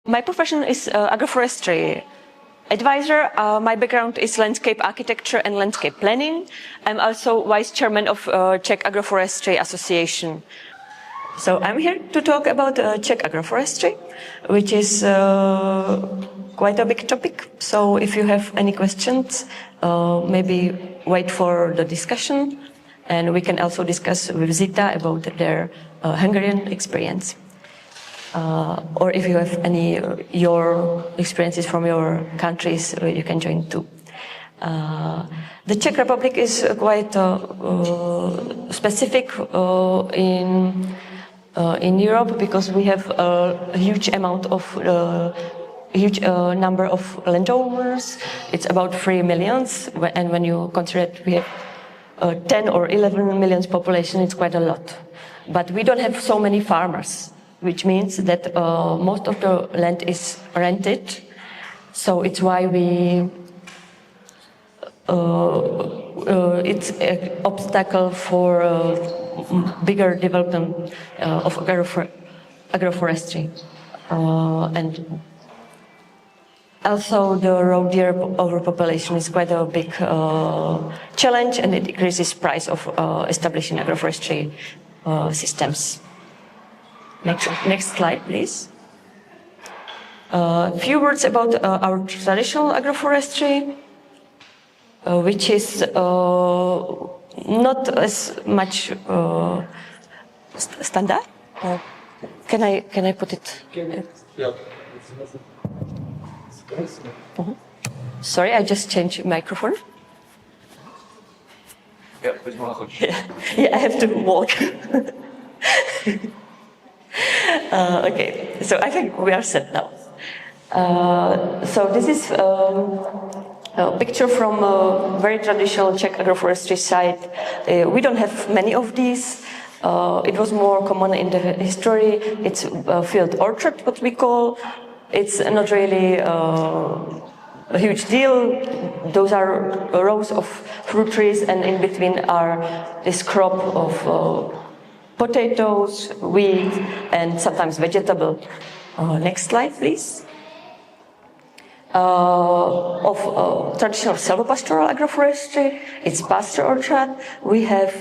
My profession is agroforestry advisor. My background is landscape architecture and landscape planning. I'm also vice chairman of Czech Agroforestry Association. So I'm here to talk about Czech agroforestry, which is quite a big topic. So if you have any questions, maybe wait for the discussion, and we can also discuss with Zita about their Hungarian experience. Or if you have any your experiences from your countries, you can join too. The Czech Republic is quite specific in Europe because we have a huge amount of huge number of landowners. It's about 3 million, and when you consider it, we have 10 or 11 million population. It's quite a lot, but we don't have so many farmers, which means that most of the land is rented. So it's why it's an obstacle for bigger development of agroforestry. And also the road deer overpopulation is quite a big challenge, and it increases price of establishing agroforestry systems. Next slide, please. A few words about our traditional agroforestry, which is not as much standard. Can I put it? Yeah. Sorry, I just changed microphone. Yeah, I have to walk. Okay, so I think we are set now. So this is a picture from a very traditional Czech agroforestry site. We don't have many of these. It was more common in the history. It's a field orchard, what we call. It's not really a huge deal. Those are rows of fruit trees, and in between are this crop of potatoes, wheat, and sometimes vegetable. Next slide, please. Of traditional silvopastoral agroforestry, it's pasture orchard. We have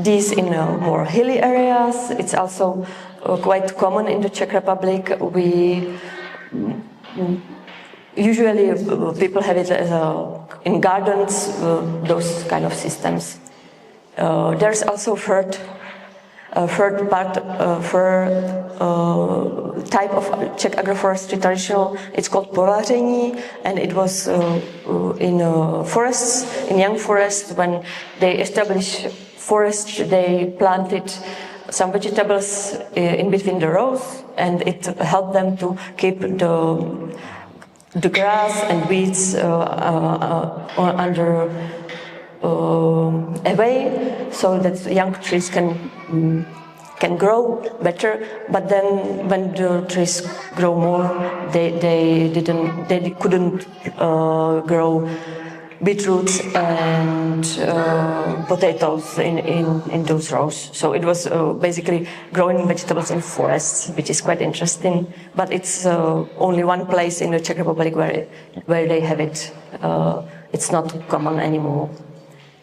these in more hilly areas. It's also quite common in the Czech Republic. We usually people have it in gardens, those kind of systems. There's also third type of Czech agroforestry traditional. It's called polaření, and it was in forests, in young forests. When they established forests, they planted some vegetables in between the rows, and it helped them to keep the grass and weeds under away, so that young trees can grow better. But then, when the trees grow more, they couldn't grow beetroots and potatoes in those rows. So it was basically growing vegetables in forests, which is quite interesting. But it's only one place in the Czech Republic where they have it. It's not common anymore.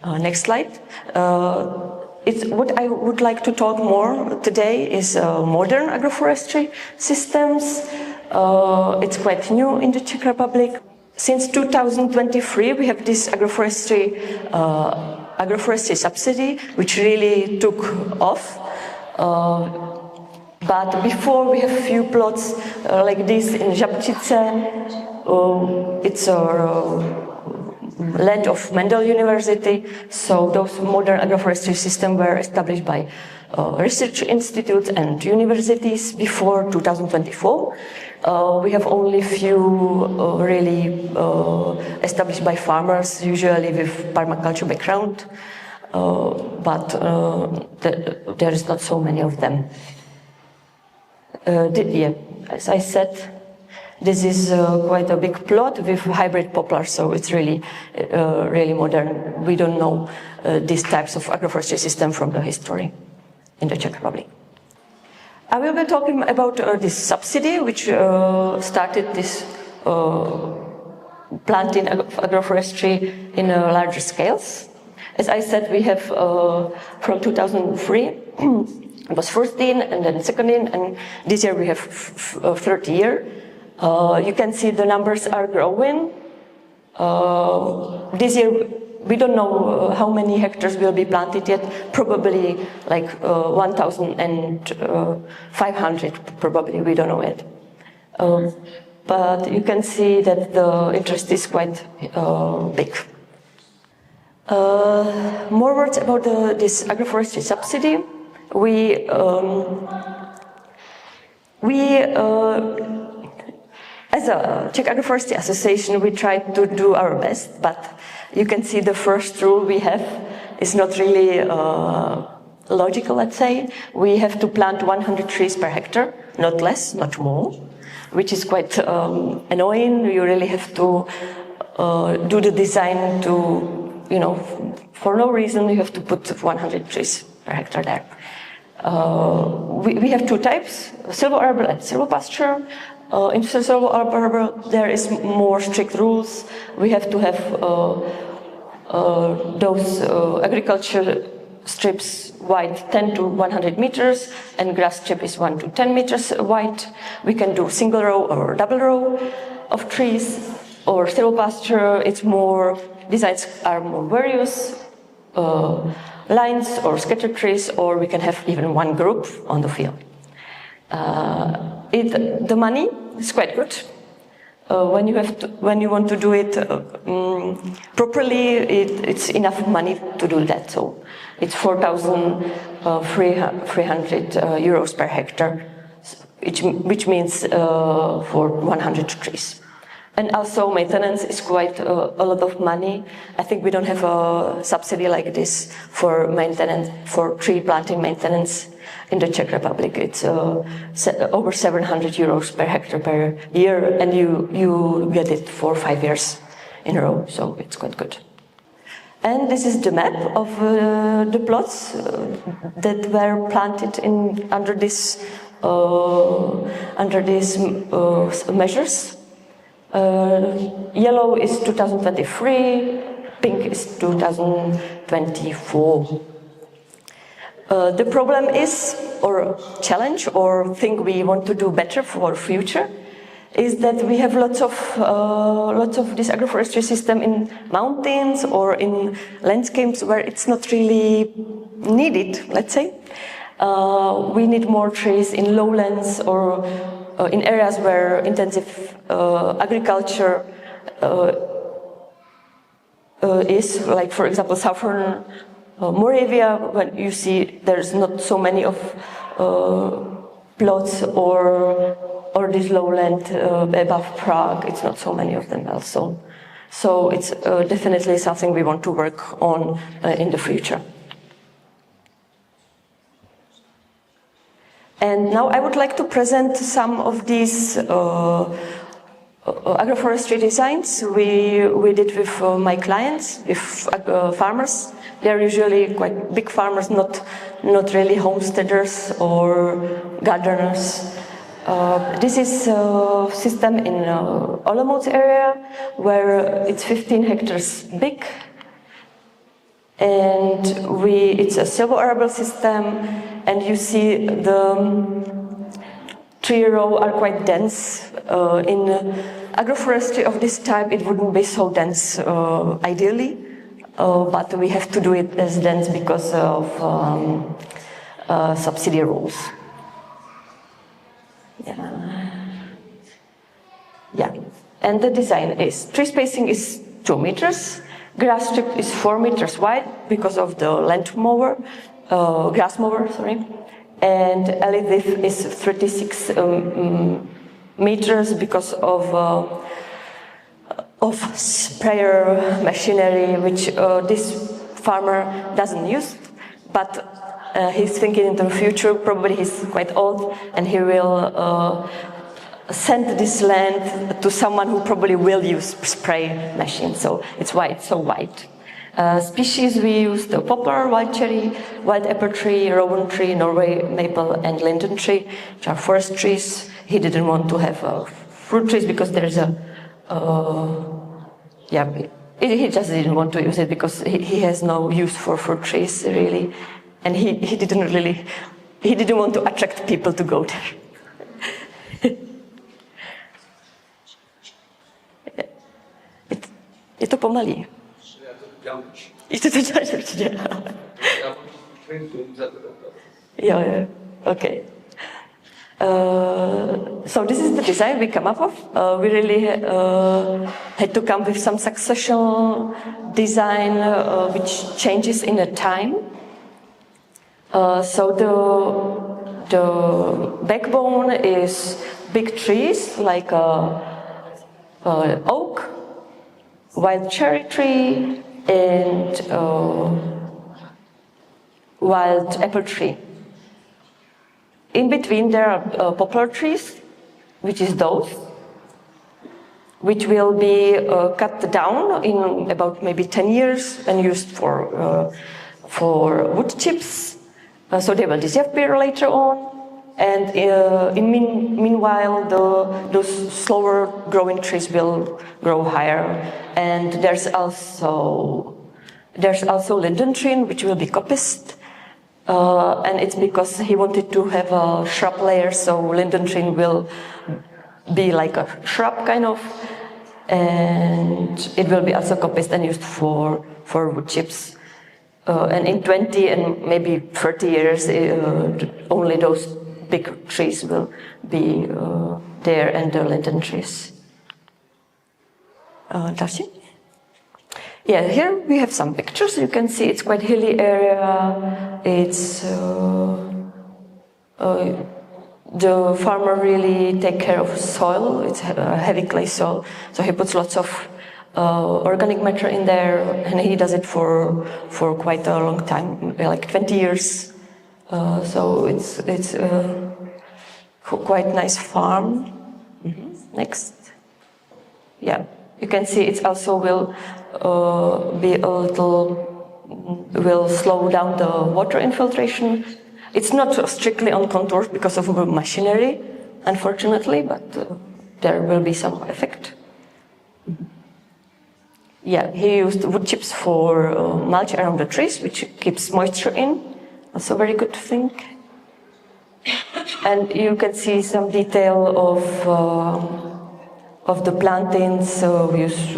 Next slide. What I would like to talk more today is modern agroforestry systems. It's quite new in the Czech Republic. Since 2023, we have this agroforestry subsidy, which really took off. But before, we have a few plots like this in Žabčice. It's a land of Mendel University. So those modern agroforestry systems were established by research institutes and universities before 2024. We have only few really established by farmers, usually with permaculture background, but there is not so many of them. As I said, this is quite a big plot with hybrid poplars, so it's really modern. We don't know these types of agroforestry system from the history in the Czech Republic. I will be talking about this subsidy, which started this planting of agroforestry in larger scales. As I said, we have from 2003, it was first in and then second in, and this year we have third year. You can see the numbers are growing. This year we don't know how many hectares will be planted yet, probably like 1,500, probably, we don't know yet. But you can see that the interest is quite big. More words about this agroforestry subsidy. We as a Czech Agroforestry Association, we try to do our best, but you can see the first rule we have is not really logical, let's say. We have to plant 100 trees per hectare, not less, not more, which is quite annoying. You really have to do the design to, you know, for no reason you have to put 100 trees per hectare there. We have two types, silvo arbor and silvopasture. In silvo arbor there is more strict rules. We have to have those agriculture strips wide 10 to 100 meters, and grass strip is 1 to 10 meters wide. We can do single row or double row of trees. Or silvopasture, it's more, designs are more various, lines or scatter trees, or we can have even one group on the field. The money is quite good. When you want to do it properly, it's enough money to do that. So it's 4,300 euros per hectare, which means for 100 trees. And also maintenance is quite a lot of money. I think we don't have a subsidy like this for maintenance, for tree planting maintenance in the Czech Republic. It's over 700 euros per hectare per year, and you get it for 5 years in a row, so it's quite good. And this is the map of the plots that were planted under these measures. Yellow is 2023, pink is 2024. The problem is, or challenge, or thing we want to do better for future, is that we have lots of this agroforestry system in mountains or in landscapes where it's not really needed, let's say. We need more trees in lowlands or in areas where intensive agriculture is, like for example southern Moravia, when you see there's not so many of plots, or this lowland above Prague, it's not so many of them also. So it's definitely something we want to work on in the future. And now I would like to present some of these agroforestry designs we did with my clients, with farmers. They're usually quite big farmers, not really homesteaders or gardeners. This is a system in Olomouc area where it's 15 hectares big, and it's a silvo arable system. And you see the tree row are quite dense. In agroforestry of this type, it wouldn't be so dense ideally, but we have to do it as dense because of subsidy rules. Yeah. And the design is, tree spacing is 2 meters, grass strip is 4 meters wide because of the land mower. Grass mower, sorry, and alley width is 36 meters because of sprayer machinery, which this farmer doesn't use, but he's thinking into the future. Probably he's quite old, and he will send this land to someone who probably will use spray machine. So it's wide, so wide. Species we used the poplar, wild cherry, wild apple tree, rowan tree, Norway maple, and linden tree, which are forest trees. He didn't want to have fruit trees because there's a, he just didn't want to use it because he has no use for fruit trees really, and he didn't want to attract people to go there. Je to pomalý. Je to děláš určitě. Jo, okay. So this is the design we come up with. We really had to come with some successional design which changes in a time. So the backbone is big trees like oak, wild cherry tree, and wild apple tree. In between there are poplar trees, which is those, which will be cut down in about maybe 10 years and used for wood chips. So they will disappear later on. And meanwhile, those slower growing trees will grow higher. And there's also linden tree, which will be coppiced. And it's because he wanted to have a shrub layer, so linden tree will be like a shrub kind of, and it will be also coppiced and used for wood chips. And in 20 and maybe 30 years, only those big trees will be there, and the linden trees. Další? Yeah, here we have some pictures. You can see it's quite hilly area. It's the farmer really take care of soil. It's a heavy clay soil, so he puts lots of organic matter in there, and he does it for quite a long time, like 20 years. So it's a quite nice farm. Mm-hmm. Next, yeah, you can see it also will slow down the water infiltration. It's not strictly on contours because of machinery, unfortunately, but there will be some effect. Yeah, he used wood chips for mulch around the trees, which keeps moisture in. Also very good thing. And you can see some detail of the plantings. So we use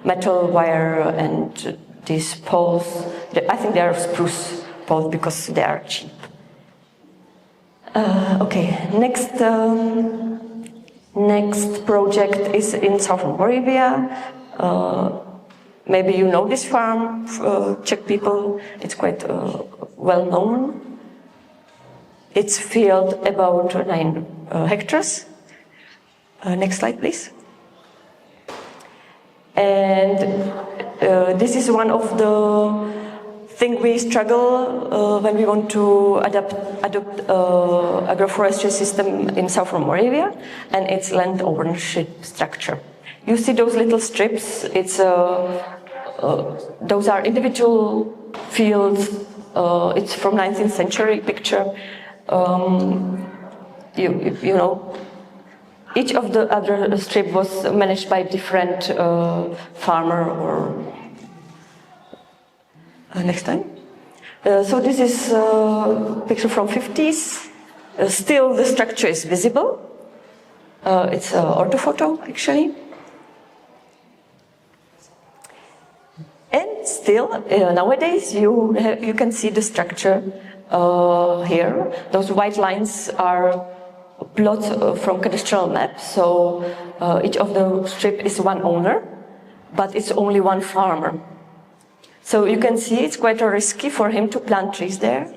metal wire and these poles. I think they are spruce poles because they are cheap. Okay, next project is in southern Moravia. Maybe you know this farm, Czech people. It's quite well known. It's filled about 9 hectares. Next slide, please. And this is one of the things we struggle when we want to adopt agroforestry system in southern Moravia, and it's land ownership structure. You see those little strips? It's those are individual fields. It's from 19th century picture. You know, each of the other strip was managed by different farmer or. Next time. So this is a picture from 50s. Still, the structure is visible. It's an orthophoto, actually. And still, nowadays, you can see the structure here. Those white lines are plots from cadastral map. So each of the strip is one owner, but it's only one farmer. So you can see it's quite risky for him to plant trees there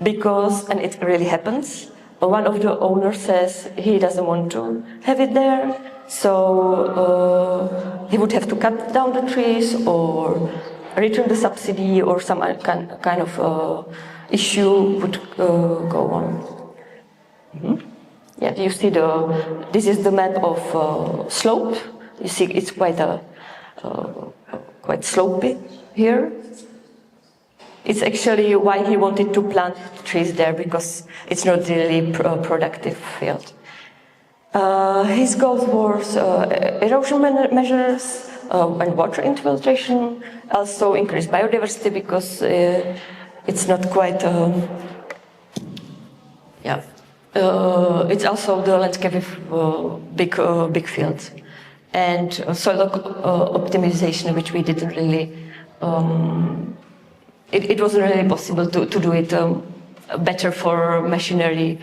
because, and it really happens, one of the owners says he doesn't want to have it there, so he would have to cut down the trees or return the subsidy or some kind of issue would go on. Mm-hmm. Yeah, you see this is the map of slope. You see it's quite quite slopey here. It's actually why he wanted to plant trees there, because it's not really productive field. His goals were erosion measures and water infiltration, also increase biodiversity, because it's not quite, it's also the landscape with big fields. And soil optimization, which we didn't really, it wasn't really possible to do it better for machinery.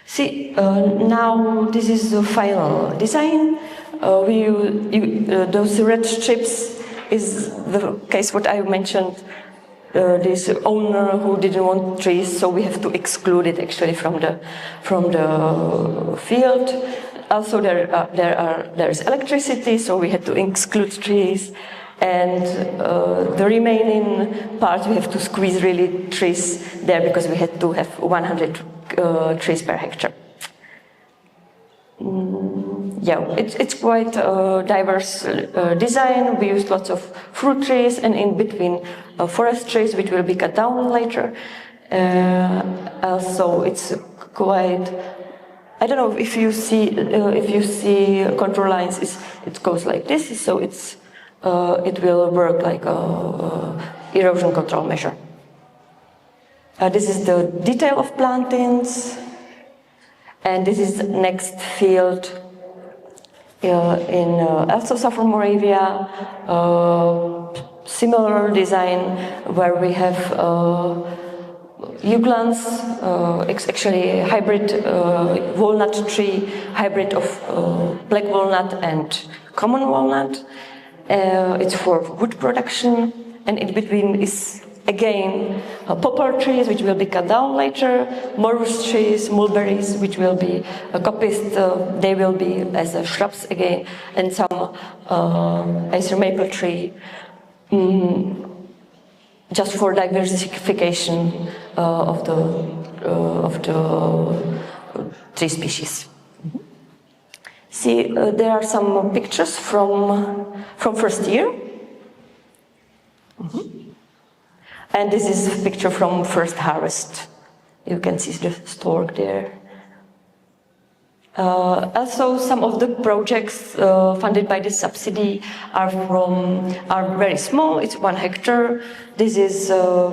See, now this is the final design. Those red strips is the case what I mentioned. This owner who didn't want trees, so we have to exclude it actually from the field. Also, there is electricity, so we had to exclude trees, and the remaining part we have to squeeze really trees there, because we had to have 100 trees per hectare. It's quite a diverse design. We used lots of fruit trees, and in between forest trees, which will be cut down later. Also, it's quite. I don't know if you see control lines. It goes like this, so it will work like a erosion control measure. This is the detail of plantings. And this is the next field in Alsace from Moravia. Similar design where we have Juglans, actually a hybrid walnut tree, hybrid of black walnut and common walnut. It's for wood production, and in between is again, poplar trees, which will be cut down later, morus trees, mulberries, which will be coppiced, they will be as shrubs again, and some acer maple tree, just for diversification of the tree species. See, there are some pictures from first year. And this is a picture from first harvest. You can see the stork there. Also, some of the projects funded by this subsidy are very small. It's 1 hectare. This is a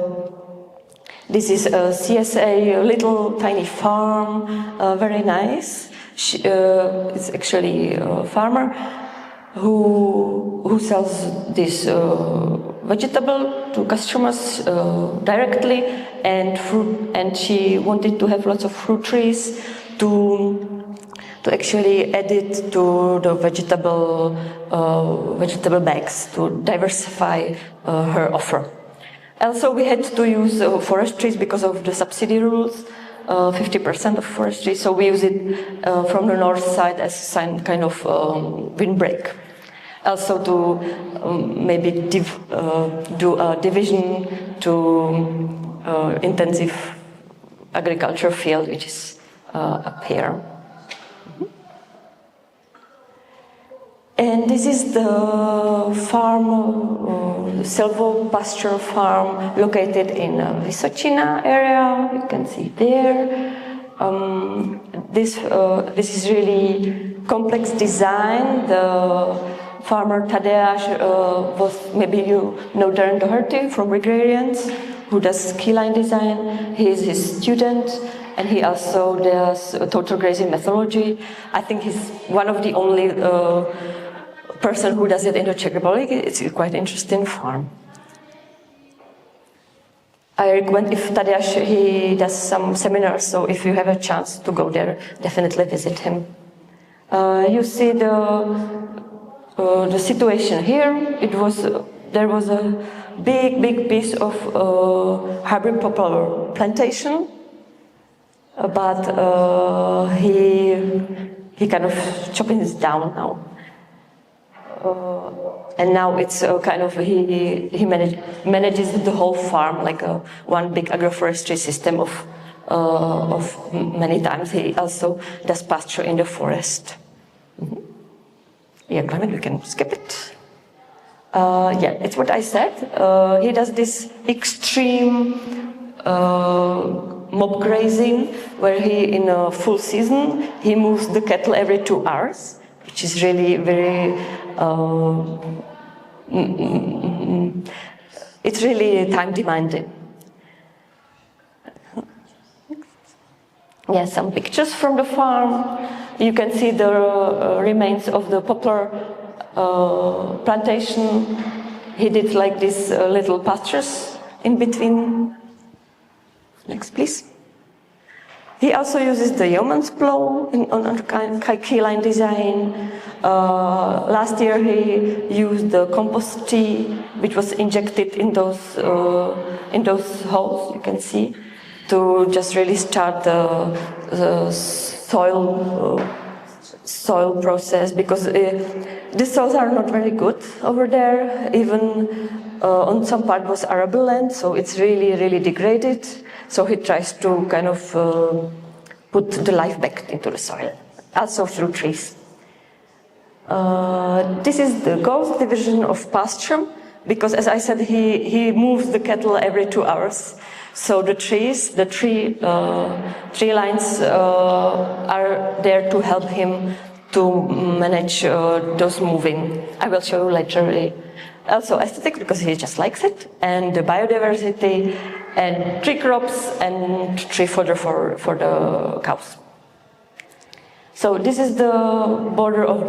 CSA little tiny farm, very nice. It's actually a farmer who sells this vegetable to customers directly, and fruit, and she wanted to have lots of fruit trees to actually add it to the vegetable bags to diversify her offer. Also, we had to use forest trees because of the subsidy rules. 50% of forestry, so we use it from the north side as some kind of windbreak. Also to maybe do a division to intensive agriculture field, which is up here. And this is the farm, silvo pasture farm, located in Vysočina area. You can see there. This is really complex design. The farmer Tadeusz was, maybe you know Darren Doherty from Agrarians, who does keyline design. He is his student, and he also does total grazing methodology. I think he's one of the only person who does it in the Czech Republic. It's a quite interesting farm. I recommend, if Tadeusz, he does some seminars, so if you have a chance to go there, definitely visit him. You see the situation here. There was a big piece of hybrid poplar plantation, but he kind of chopping this down now. And now it's kind of, he manages the whole farm like one big agroforestry system of many times. He also does pasture in the forest. Yeah, climate, we can skip it. Yeah, it's what I said. He does this extreme mob grazing, where he, in a full season, he moves the cattle every 2 hours, which is really very, it's really time demanding. Yeah, some pictures from the farm. You can see the remains of the poplar plantation. He did like these little pastures in between. Next, please. He also uses the yeoman's plow on key line design. Last year he used the compost tea, which was injected in those holes, you can see, to just really start the soil process, because the soils are not very good over there. Even on some part was arable land, so it's really, really degraded. So he tries to kind of put the life back into the soil, also through trees. This is the goat's division of pasture, because as I said, he moves the cattle every 2 hours. So the tree lines are there to help him to manage those moving. I will show you later. Also aesthetic, because he just likes it, and the biodiversity, and tree crops, and tree fodder for the cows. So this is the border of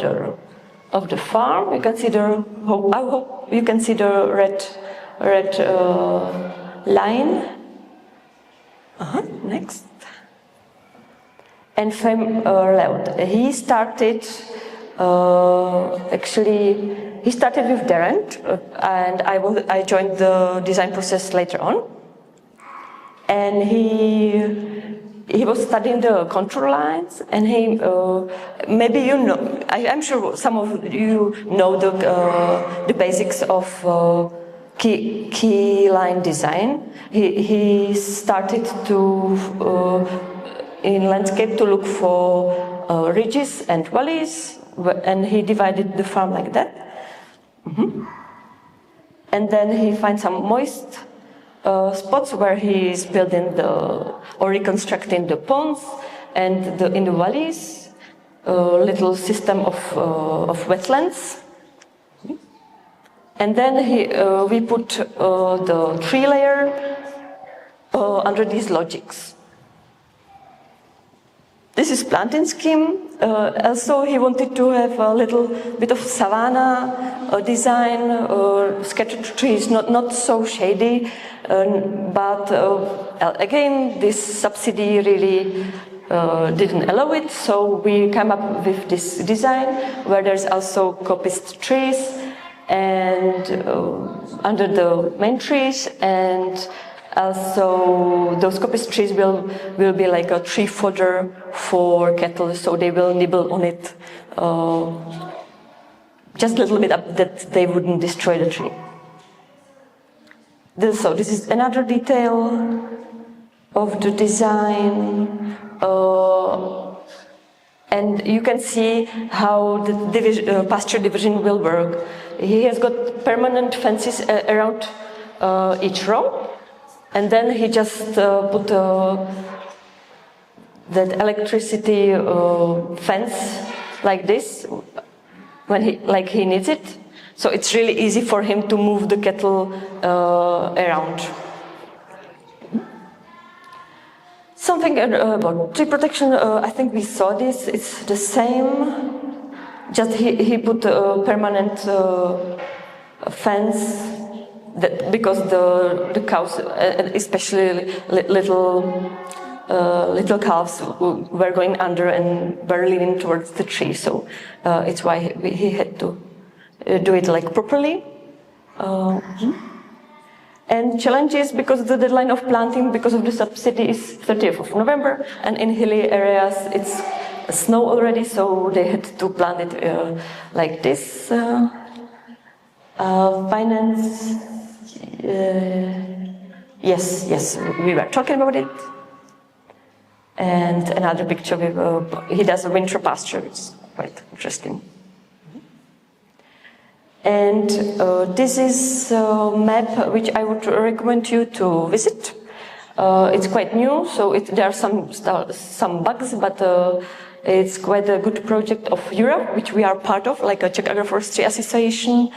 the farm. You can see I hope you can see the red line. Next. And Fem Leod. He started he started with Darren, and I joined the design process later on. And he was studying the control lines, and he maybe you know, I'm sure some of you know the basics of key line design. He started to in landscape to look for ridges and valleys, and he divided the farm like that. And then he finds some moist spots where he is building or reconstructing the ponds, and in the valleys, little system of wetlands. And then we put the tree layer under these logics. This is planting scheme. Also, he wanted to have a little bit of savanna design, scattered trees, not so shady. But again, this subsidy really didn't allow it. So we came up with this design where there's also coppice trees and under the main trees, and also those coppice trees will be like a tree fodder for cattle, so they will nibble on it just a little bit up, that they wouldn't destroy the tree. So this is another detail of the design, and you can see how the pasture division will work. He has got permanent fences around each row, and then he just put that electricity fence like this when he needs it. So it's really easy for him to move the cattle around. Something about tree protection, I think we saw this, it's the same. Just he put a permanent fence, because the cows, especially little calves, were going under and were leaning towards the tree. So it's why he had to do it like properly. And challenges, because the deadline of planting, because of the subsidy, is 30th of November, and in hilly areas it's snow already, so they had to plant it like this. Finance, yes, we were talking about it. And another picture, he does a winter pasture, it's quite interesting. And this is a map which I would recommend you to visit. It's quite new, so there are some bugs, but it's quite a good project of Europe, which we are part of, like a Czech Agroforestry Association.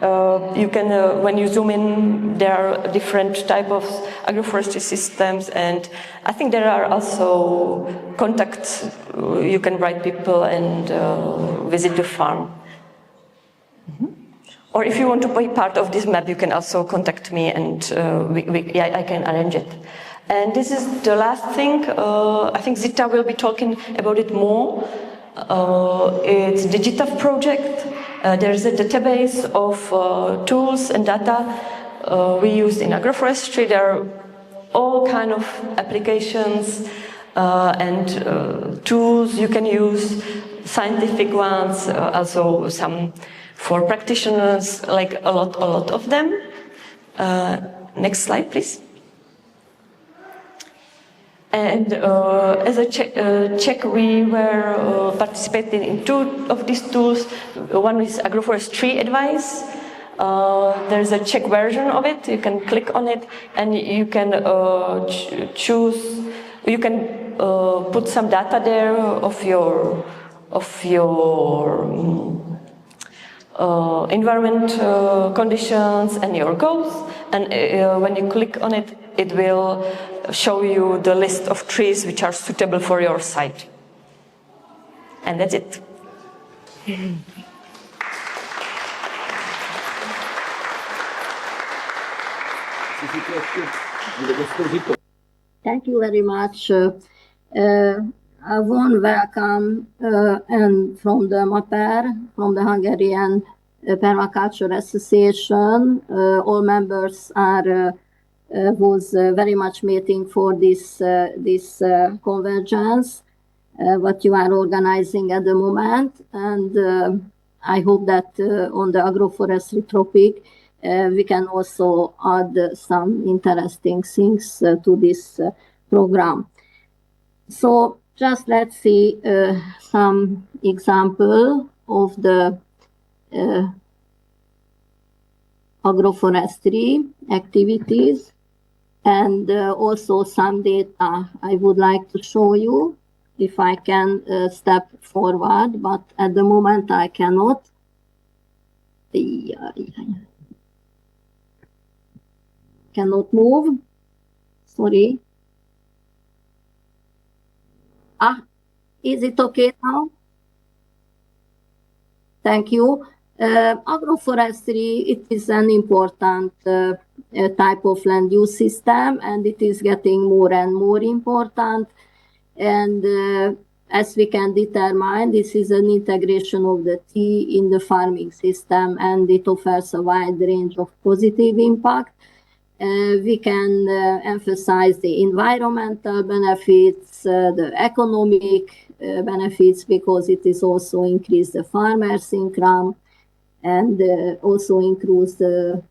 You can, when you zoom in, there are different type of agroforestry systems, and I think there are also contacts. You can write people and visit the farm. Or if you want to be part of this map, you can also contact me, and I can arrange it. And this is the last thing. I think Zita will be talking about it more. It's a digital project. There's a database of tools and data we use in agroforestry. There are all kind of applications and tools you can use, scientific ones, also some for practitioners, like a lot of them. Next slide, please. And as a Czech, we were participating in two of these tools. One is Agroforestry Advice. There's a Czech version of it. You can click on it, and you can choose. You can put some data there of your environment conditions and your goals. And when you click on it, it will show you the list of trees which are suitable for your site. And that's it. Thank you very much. A warm welcome and from the MAPER, from the Hungarian Permaculture Association. All members was very much waiting for this convergence, what you are organizing at the moment. And I hope that on the agroforestry topic, we can also add some interesting things to this program. So just let's see some example of the agroforestry activities, and also some data I would like to show you if I can step forward, but at the moment I cannot. Cannot move. Sorry. Is it okay now? Thank you. Agroforestry, it is an important type of land use system, and it is getting more and more important. And as we can determine, this is an integration of the tea in the farming system, and it offers a wide range of positive impact. We can emphasize the environmental benefits, the economic benefits, because it is also increase the farmers' income, and also increase the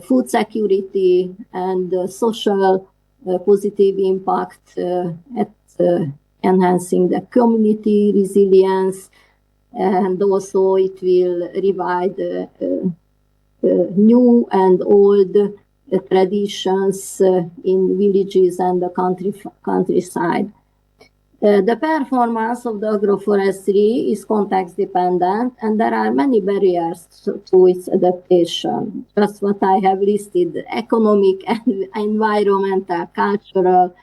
food security and social positive impact at enhancing the community resilience, and also it will revive new and old traditions in villages and the countryside. The performance of the agroforestry is context dependent, and there are many barriers to its adaptation. Just what I have listed: economic and environmental, cultural,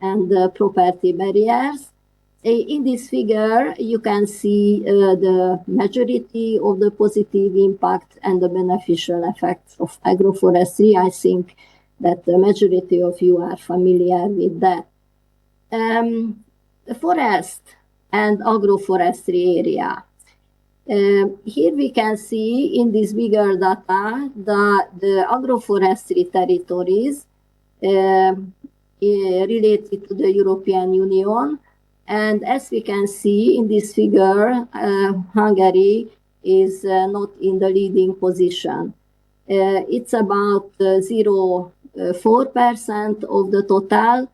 and property barriers. In this figure, you can see the majority of the positive impact and the beneficial effects of agroforestry. I think that the majority of you are familiar with that. The forest and agroforestry area. Here we can see in this bigger data that the agroforestry territories related to the European Union. And as we can see in this figure, Hungary is not in the leading position. It's about 0.4% of the total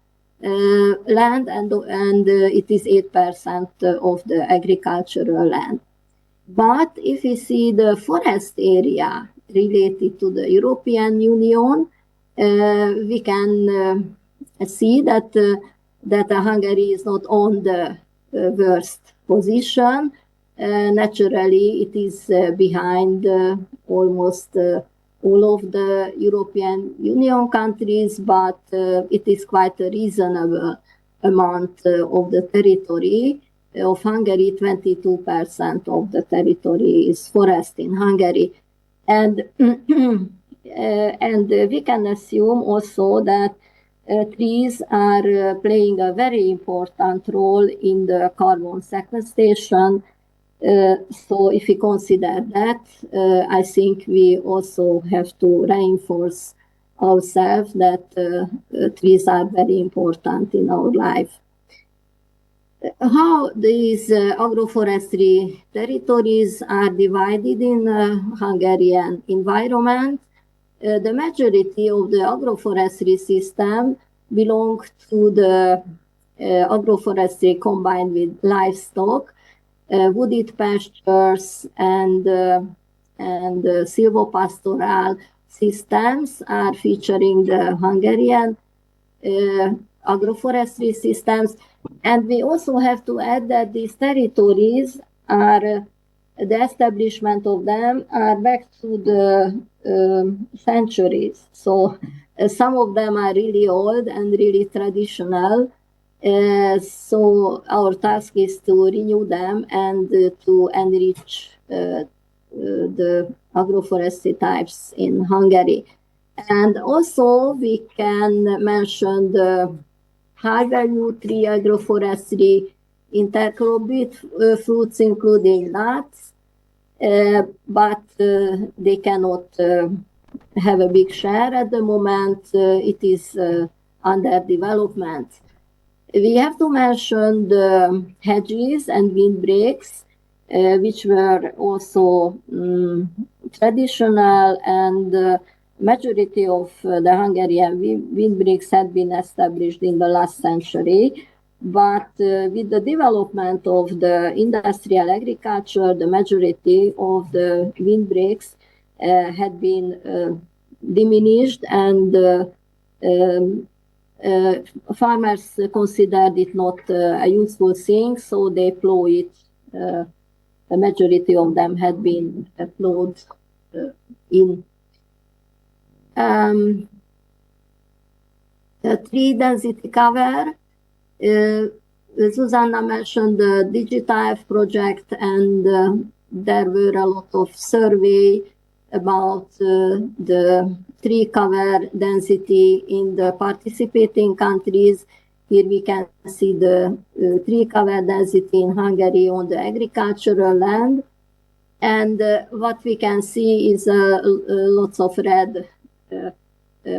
land, and it is 8% of the agricultural land. But if we see the forest area related to the European Union, we can see that Hungary is not on the worst position. Naturally, it is behind almost all of the European Union countries, but it is quite a reasonable amount of the territory of Hungary. 22% of the territory is forest in Hungary. And, and we can assume also that trees are playing a very important role in the carbon sequestration. So if we consider that, I think we also have to reinforce ourselves that trees are very important in our life. How these agroforestry territories are divided in Hungarian environment. The majority of the agroforestry system belong to the agroforestry combined with livestock. Wooded pastures and silvopastoral systems are featuring the Hungarian agroforestry systems. And we also have to add that these territories are, the establishment of them are back to the centuries. So some of them are really old and really traditional. So our task is to renew them and to enrich the agroforestry types in Hungary. And also we can mention the high-value tree agroforestry, intercrop with fruits including nuts, but they cannot have a big share at the moment. It is under development. We have to mention the hedges and windbreaks, which were also traditional, and majority of the Hungarian windbreaks had been established in the last century. But with the development of the industrial agriculture, the majority of the windbreaks had been diminished, and farmers considered it not a useful thing, so they plow it. The majority of them had been plowed in. The tree density cover. Zuzana mentioned the Digital project, and there were a lot of survey about the tree cover density in the participating countries. Here we can see the tree cover density in Hungary on the agricultural land. And what we can see is lots of red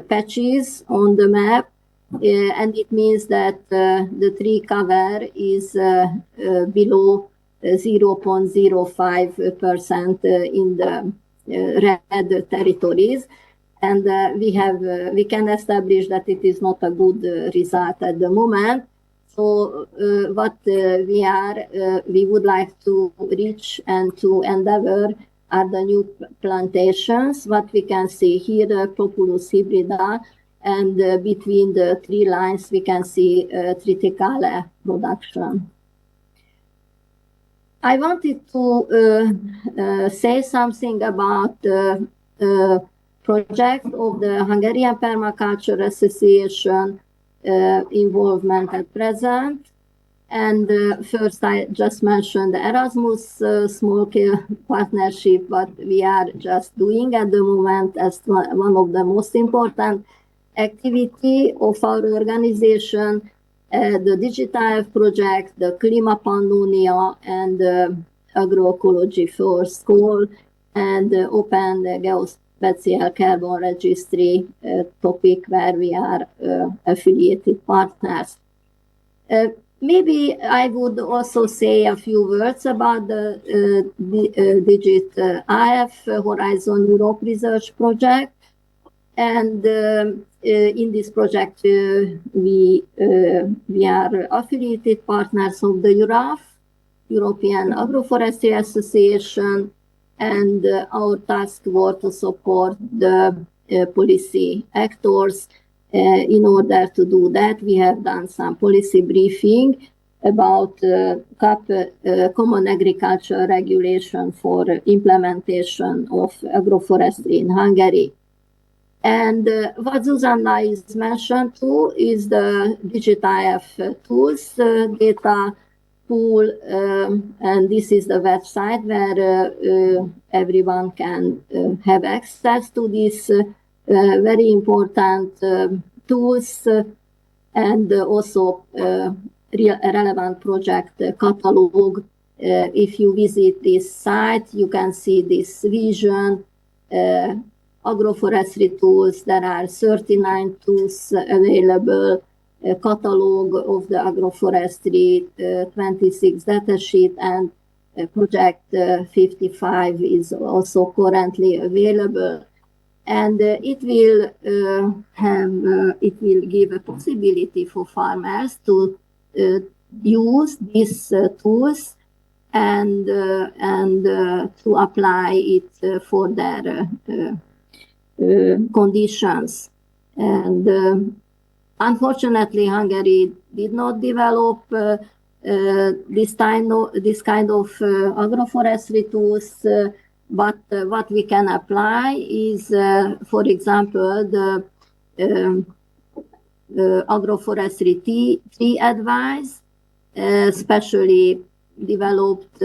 patches on the map. And it means that the tree cover is below 0.05% in the red territories. And we can establish that it is not a good result at the moment. So what we would like to reach and to endeavor are the new plantations. What we can see here, the Propulus hybrida, and between the tree lines, we can see triticale production. I wanted to say something about the project of the Hungarian Permaculture Association involvement at present. And first, I just mentioned the Erasmus small-scale partnership, what we are just doing at the moment as one of the most important activity of our organization, the Digital project, the Klimapannonia, and the Agroecology for School, and the Open Geospatial Carbon Registry topic where we are affiliated partners. Maybe I would also say a few words about the Digit IF Horizon Europe Research Project. And in this project, we are affiliated partners of the EURAF, European Agroforestry Association, and our task was to support the policy actors. In order to do that, we have done some policy briefing about CAP, Common Agriculture Regulation for implementation of agroforestry in Hungary. And what Zuzana is mentioned too is the DigitIF tools data pool, and this is the website where everyone can have access to these very important tools, and also relevant project catalog. If you visit this site, you can see this vision, agroforestry tools. There are 39 tools available, a catalog of the agroforestry, 26 datasheet, and project 55 is also currently available. And it will give a possibility for farmers to use these tools and to apply it for their conditions. And unfortunately, Hungary did not develop this kind of agroforestry tools. But what we can apply is, for example, the agroforestry tree advice, especially developed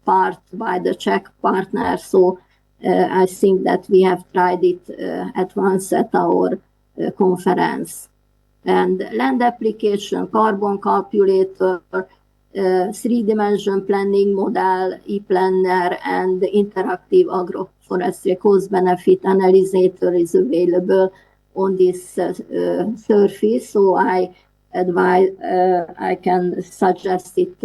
part by the Czech partner. So I think that we have tried it at once at our conference. And land application, carbon calculator, three-dimension planning model, e-planner, and interactive agroforestry cost-benefit analyzer is available on this surface. So I advise, I can suggest it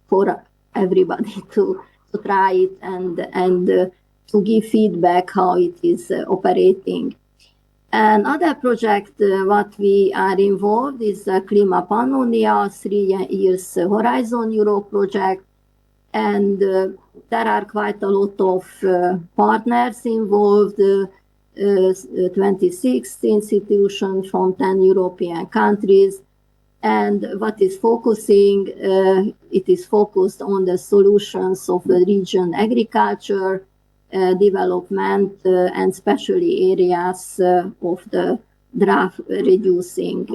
for everybody to try it and to give feedback how it is operating. Another project what we are involved is Klima Pannonia, 3 years Horizon Europe project, and there are quite a lot of partners involved, 26 institutions from 10 European countries. And what is focusing, it is focused on the solutions of the region agriculture, development, and especially areas of the drought reducing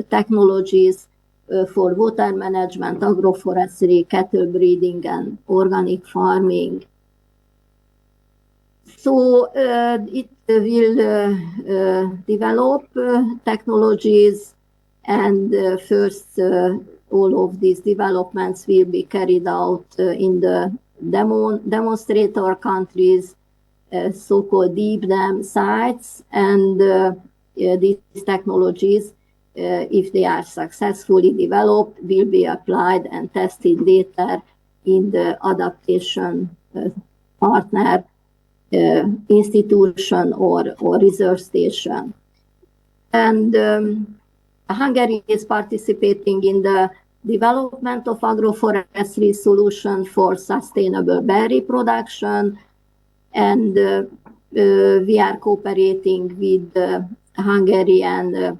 technologies for water management, agroforestry, cattle breeding, and organic farming. So it will develop technologies, and first all of these developments will be carried out in the demonstrator countries, so-called deep dam sites, and these technologies, if they are successfully developed, will be applied and tested later in the adaptation partner institution or research station. And Hungary is participating in the development of agroforestry solution for sustainable berry production, and we are cooperating with the Hungarian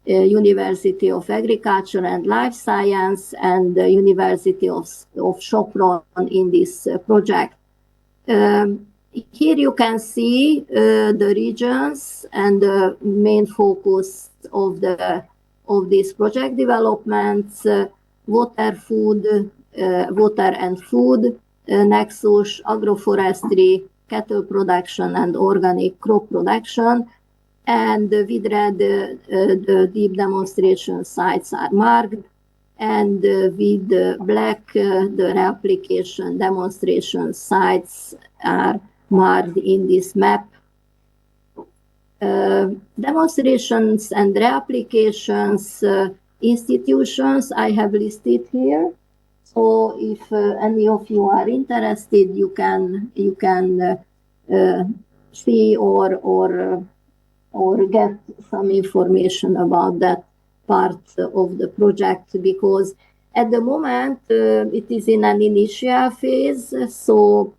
University of Agriculture and Life Science and the University of Sopron in this project. Here you can see the regions and the main focus of this project developments: water and food, nexus, agroforestry, cattle production, and organic crop production. And with red, the deep demonstration sites are marked, and with black, the reapplication demonstration sites are marked in this map. Demonstrations and reapplications institutions I have listed here. So if any of you are interested, you can see or get some information about that part of the project, because At the moment, it is in an initial phase, so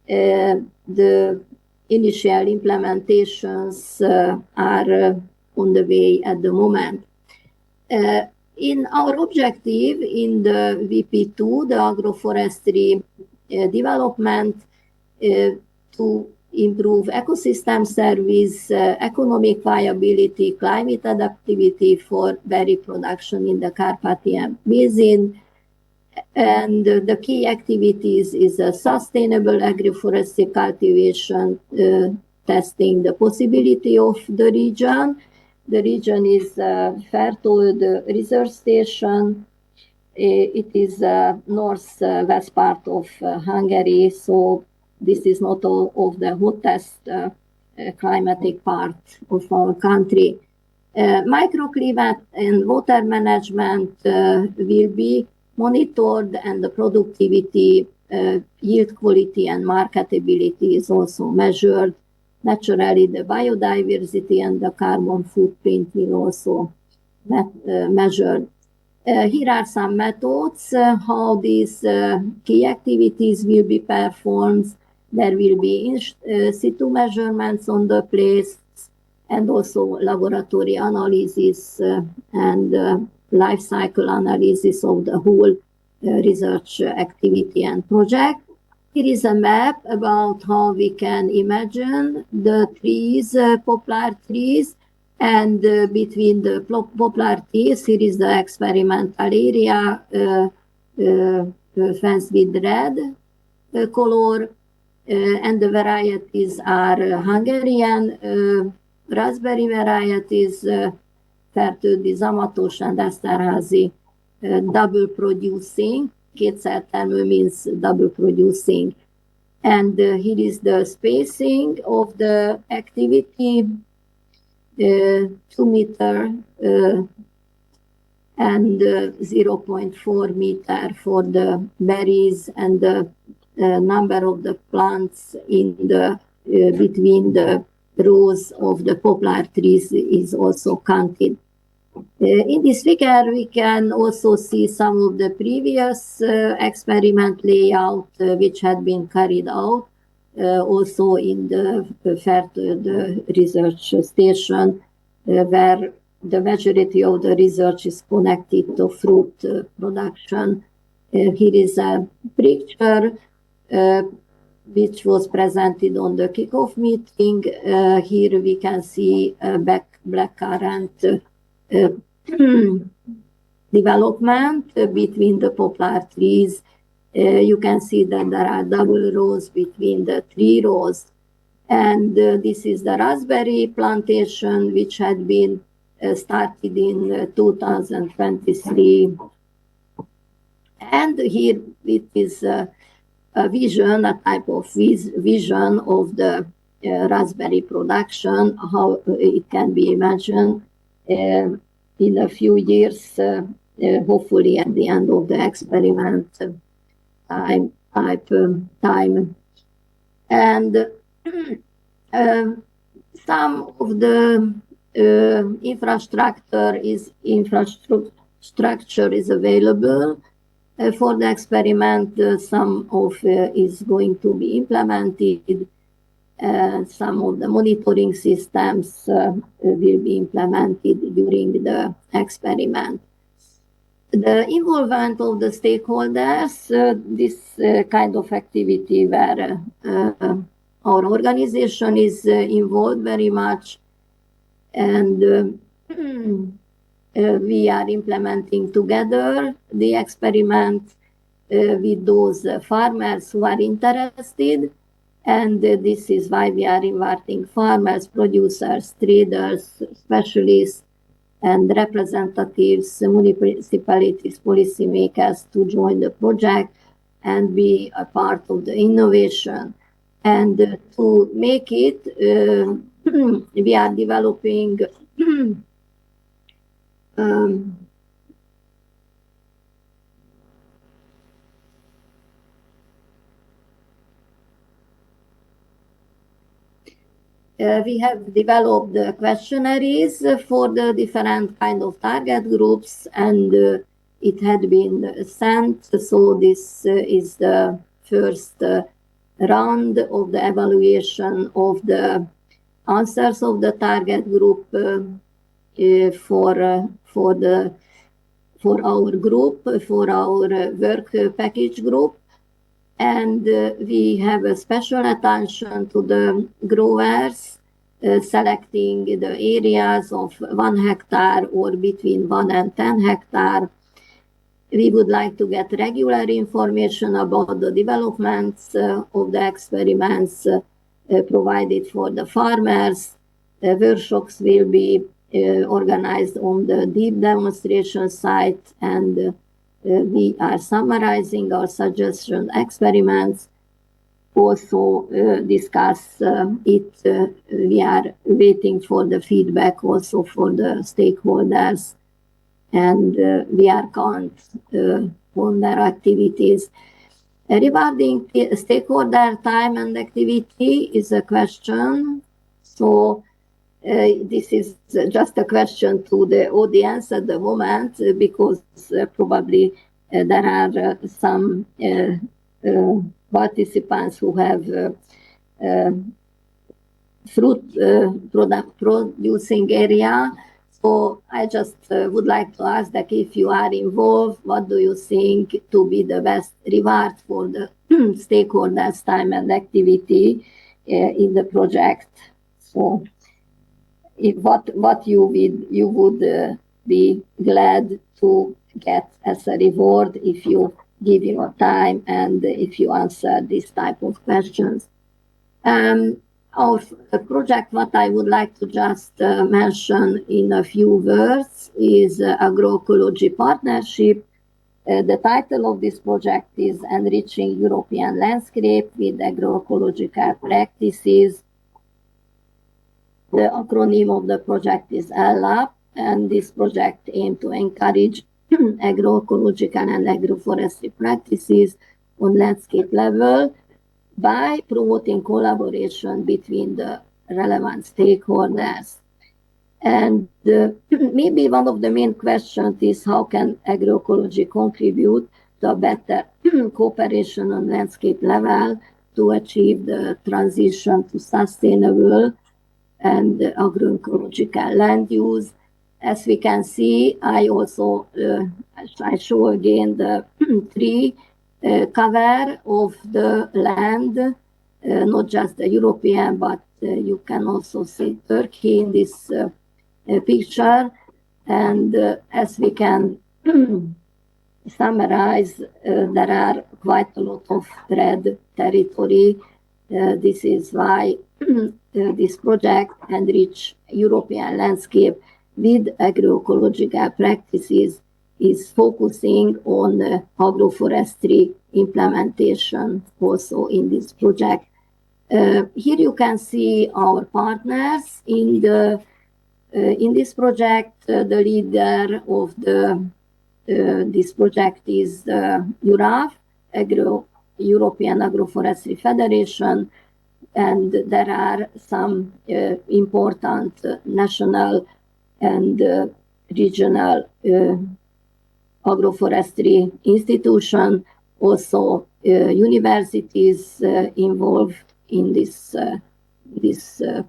the initial implementations are on the way at the moment. In our objective in the VP2, the agroforestry development, to improve ecosystem service, economic viability, climate adaptivity for berry production in the Carpathian Basin. And the key activities is a sustainable agroforestry cultivation, testing the possibility of the region. The region is Fertőd research station. It is northwest part of Hungary, so this is not all of the hottest climatic part of our country. Microclimate and water management will be monitored, and the productivity, yield quality, and marketability is also measured. Naturally, the biodiversity and the carbon footprint will also measured. Here are some methods how these key activities will be performed. There will be in situ measurements on the place, and also laboratory analysis and life cycle analysis of the whole research activity and project. Here is a map about how we can imagine the trees, poplar trees, and between the poplar trees, here is the experimental area fenced with red color, and the varieties are Hungarian raspberry varieties, Fertődi, Zamatos, and Eszterházi, double producing. Kétszertermő means double producing. And here is the spacing of the activity, 2 meter and 0.4 meter for the berries, and the number of the plants in the between the rows of the poplar trees is also counted. In this figure, we can also see some of the previous experiment layout which had been carried out also in the Fertőd research station, where the majority of the research is connected to fruit production. Here is a picture which was presented on the kickoff meeting. Here we can see blackcurrant development between the poplar trees. You can see that there are double rows between the 3 rows. And this is the raspberry plantation, which had been started in 2023. And here it is a vision, a type of vision of the raspberry production, how it can be imagined in a few years, hopefully at the end of the experiment time. And some of the infrastructure is available for the experiment. Some of is going to be implemented. Some of the monitoring systems will be implemented during the experiment. The involvement of the stakeholders, this kind of activity where our organization is involved very much, and we are implementing together the experiment with those farmers who are interested. And this is why we are inviting farmers, producers, traders, specialists, and representatives, municipalities, policymakers to join the project and be a part of the innovation. And to make it, we are developing we have developed the questionnaires for the different kind of target groups, and it had been sent. So this is the first round of the evaluation of the answers of the target group for our group, for our work package group. And we have a special attention to the growers, selecting the areas of 1 hectare or between 1 and 10 hectare. We would like to get regular information about the developments of the experiments provided for the farmers. Workshops will be organized on the deep demonstration site, and we are summarizing our suggestion experiments. Also discuss it. We are waiting for the feedback also for the stakeholders, and we are count on their activities. Regarding stakeholder time and activity is a question. So this is just a question to the audience at the moment, because probably there are some participants who have fruit producing area. So I just would like to ask that if you are involved, what do you think to be the best reward for the stakeholders' time and activity in the project? So what you would be glad to get as a reward if you give your time and if you answer this type of questions. Our project, what I would like to just mention in a few words, is Agroecology Partnership. The title of this project is Enriching European Landscape with Agroecological Practices. The acronym of the project is LAP, and this project aims to encourage agroecological and agroforestry practices on landscape level by promoting collaboration between the relevant stakeholders. And maybe one of the main questions is how can agroecology contribute to a better cooperation on landscape level to achieve the transition to sustainable and agroecological land use. As we can see, I also I show again the tree cover of the land, not just the European, but you can also see Turkey in this picture. And as we can summarize, there are quite a lot of red territory. This is why this project Enrich European Landscape with Agroecological Practices is focusing on agroforestry implementation also in this project. Here you can see our partners in this project. The leader of this project is EURAF, European Agroforestry Federation, and there are some important national and regional agroforestry institutions, also universities involved in this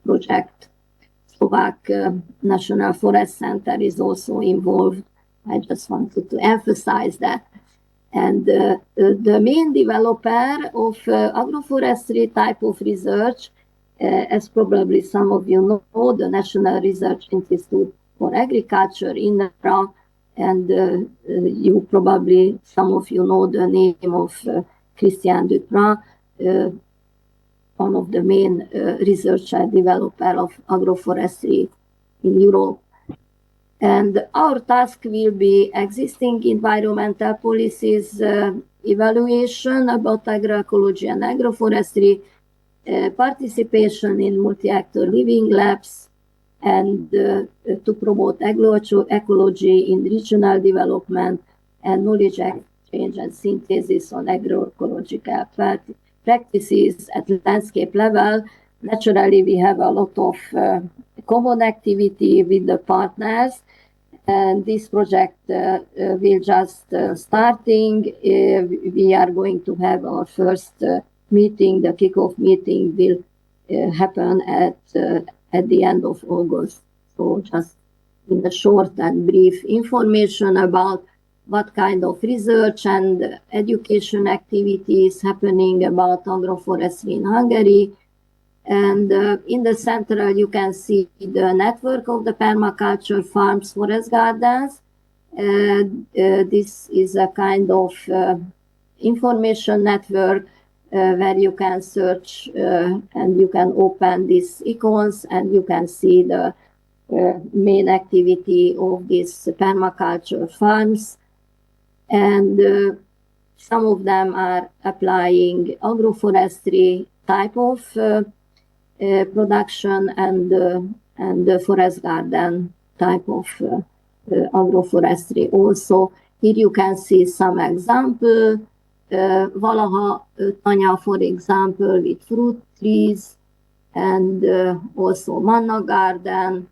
project. Slovak National Forest Center is also involved. I just wanted to emphasize that. And the main developer of agroforestry type of research, as probably some of you know, the National Research Institute for Agriculture, INRA, and you probably, some of you know the name of Christian Duprat, one of the main researcher developer of agroforestry in Europe. And our task will be existing environmental policies evaluation about agroecology and agroforestry, participation in multi-actor living labs, and to promote agroecology in regional development and knowledge exchange and synthesis on agroecological practices at landscape level. Naturally, we have a lot of common activity with the partners, And this project will just starting. We are going to have our first meeting. The kickoff meeting will happen at the end of August. So just in a short and brief information about what kind of research and education activities happening about agroforestry in Hungary. And in the center, you can see the network of the permaculture farms, forest gardens. This is a kind of information network where you can search and you can open these icons and you can see the main activity of these permaculture farms. And some of them are applying agroforestry type of production and the forest garden type of agroforestry. Also, here you can see some example. Valaha tanya, for example, with fruit trees, and also manna garden.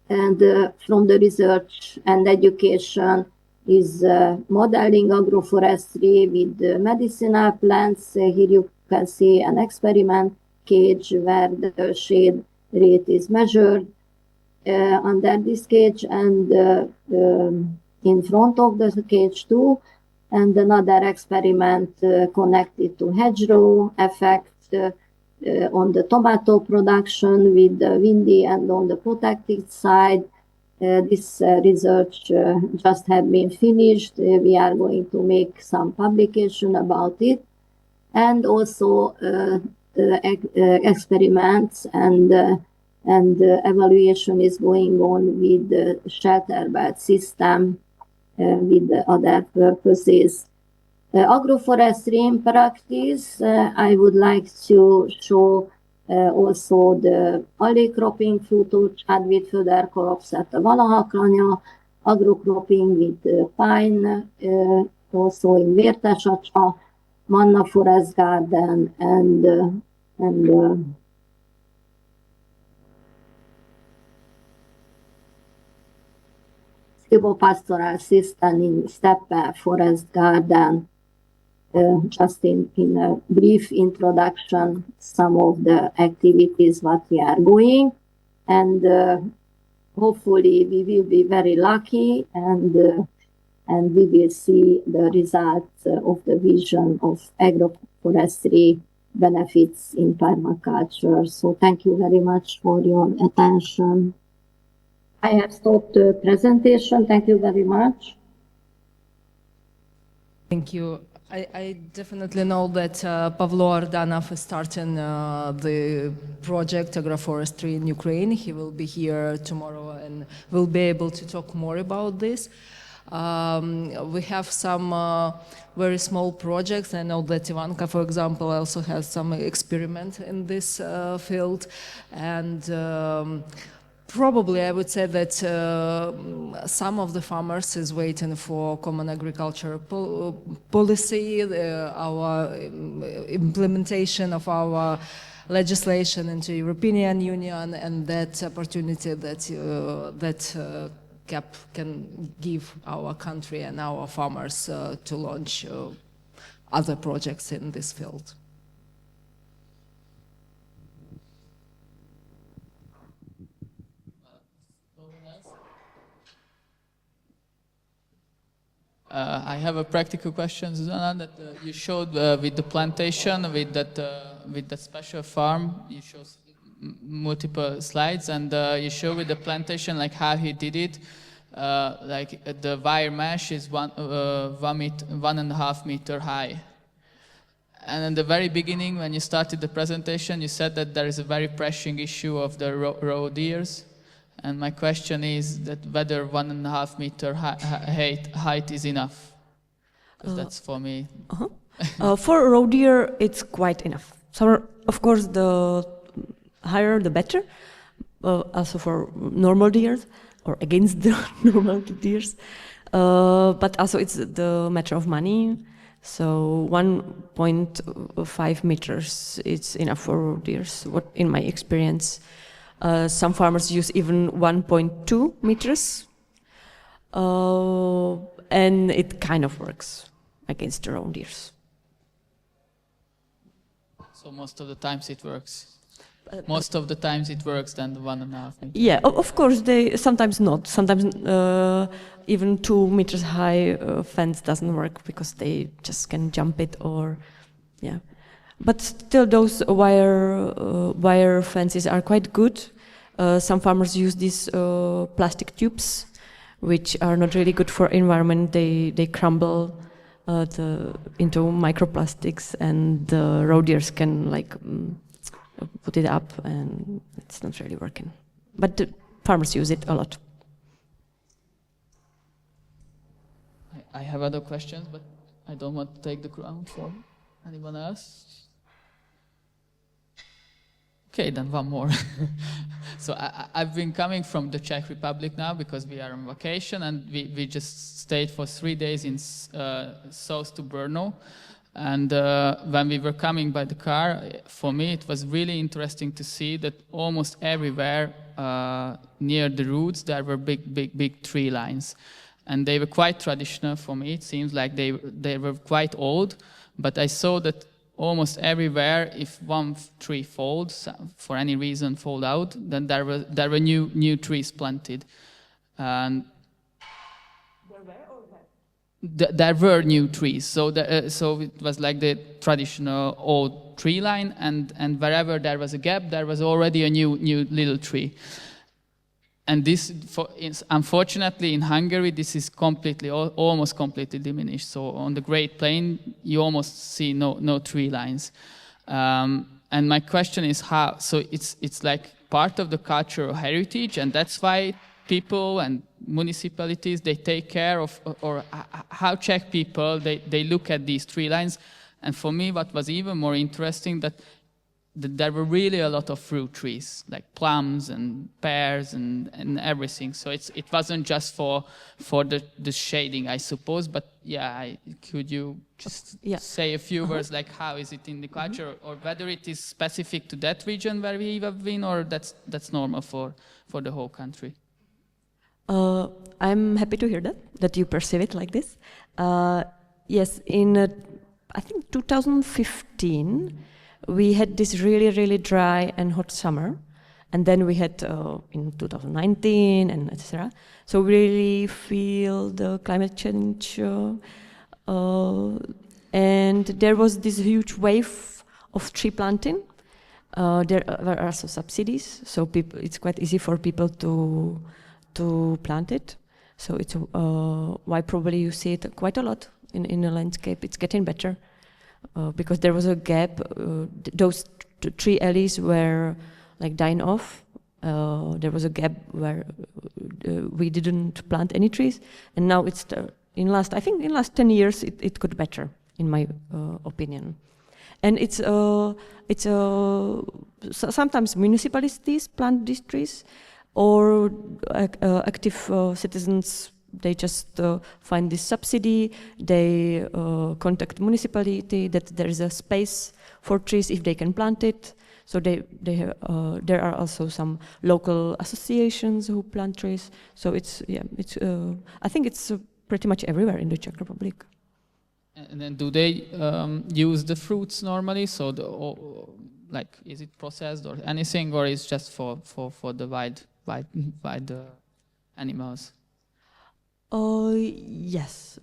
And from the research and education is modeling agroforestry with medicinal plants. Here you can see an experiment cage where the shade rate is measured under this cage and in front of the cage too. And another experiment connected to hedgerow effect on the tomato production with the windy and on the protected side. This research just had been finished. We are going to make some publication about it. And also experiments and evaluation is going on with the shelter bed system with other purposes. Agroforestry in practice, I would like to show also the alley-cropping fruit-orchard with further crops at the Valaha Kranya, agrocropping with pine, also in Vértesacsa, Manna Forest Garden, and pastoral system in Steppe Forest Garden. Just in a brief introduction, some of the activities what we are going, and hopefully we will be very lucky and we will see the results of the vision of agroforestry benefits in permaculture. So thank you very much for your attention. I have stopped the presentation. Thank you very much. Thank you. I definitely know that Pavlo Ardanov is starting the project Agroforestry in Ukraine. He will be here tomorrow and will be able to talk more about this. We have some very small projects. I know that Ivanka, for example, also has some experiment in this field. And probably I would say that some of the farmers is waiting for common agriculture policy, our implementation of our legislation into European Union, and that opportunity that CAP can give our country and our farmers to launch other projects in this field. I have a practical question, Zuzana, that you showed with the plantation, with that special farm. You showed multiple slides, and you show with the plantation like how he did it. Like the wire mesh is 1.5 meter high. And in the very beginning, when you started the presentation, you said that there is a very pressing issue of the roe deers. And my question is that whether 1.5 meter height is enough, because that's for me. For roe deer, it's quite enough. So of course, the higher the better. Also for normal deers or against the normal deers, but also it's the matter of money. So 1.5 meters is enough for roe deers. What in my experience. Some farmers use even 1.2 meters. and it kind of works against the reindeers. So most of the times it works. Most of the times it works than the 1.5 meters. Yeah, of course, they sometimes not. Sometimes even 2 meters high fence doesn't work because they just can jump it or, yeah. But still, those wire fences are quite good. Some farmers use these plastic tubes, which are not really good for environment. They crumble into microplastics, and the road deers can put it up, and it's not really working. But the farmers use it a lot. I have other questions, but I don't want to take the crown for anyone else. Okay, then one more. So I've been coming from the Czech Republic now because we are on vacation, and we just stayed for 3 days in south to Brno. And when we were coming by the car, for me it was really interesting to see that almost everywhere near the routes there were big tree lines. And they were quite traditional for me. It seems like they were quite old, but I saw that almost everywhere, if one tree folds, for any reason fall out, then there were new trees planted. And there were new trees, so it was like the traditional old tree line, and wherever there was a gap, there was already a new little tree. And this, unfortunately, in Hungary, this is almost completely diminished. So on the Great Plain, you almost see no tree lines. And my question is how? So it's like part of the cultural heritage, and that's why people and municipalities, they take care of, or how Czech people, they look at these tree lines. And for me, what was even more interesting, that there were really a lot of fruit trees, like plums and pears and everything. So it wasn't just for the shading, I suppose. But yeah, could you just say a few words, like how is it in the culture, or whether it is specific to that region where we have been, or that's normal for the whole country? I'm happy to hear that you perceive it like this. Yes, in I think 2015, we had this really dry and hot summer, and then we had in 2019 and etc. So we really feel the climate change, and there was this huge wave of tree planting. There were also subsidies, so it's quite easy for people to plant it. So it's why probably you see it quite a lot in the landscape. It's getting better. Because there was a gap, those tree alleys were like dying off. There was a gap where we didn't plant any trees, and now it's in last 10 years it got better, in my opinion. And it's sometimes municipalities plant these trees, or active citizens. They just find this subsidy, they contact municipality that there is a space for trees if they can plant it. So there are also some local associations who plant trees. So I think it's pretty much everywhere in the Czech Republic. And then do they use the fruits normally? So is it processed or anything, or is just for the wild animals? Yes,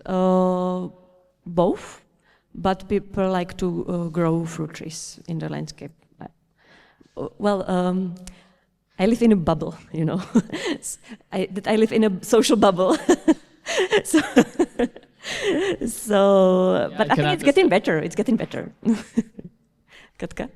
both, but people like to grow fruit trees in the landscape. I live in a bubble, you know. I live in a social bubble. But I think it's getting better. It's getting better. Katka?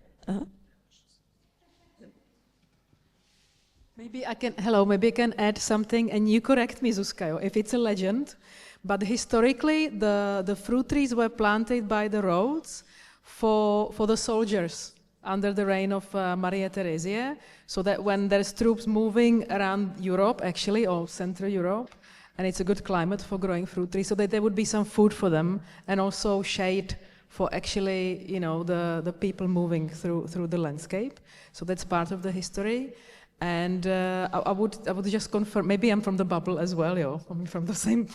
Maybe I can add something, and you correct me, Zuzka, if it's a legend, but historically the fruit trees were planted by the roads for the soldiers under the reign of Maria Theresia, so that when there's troops moving around Europe, actually, or Central Europe, and it's a good climate for growing fruit trees, so that there would be some food for them, and also shade for actually, the people moving through the landscape. So that's part of the history. And I would just confirm, maybe I'm from the bubble as well, I'm from the same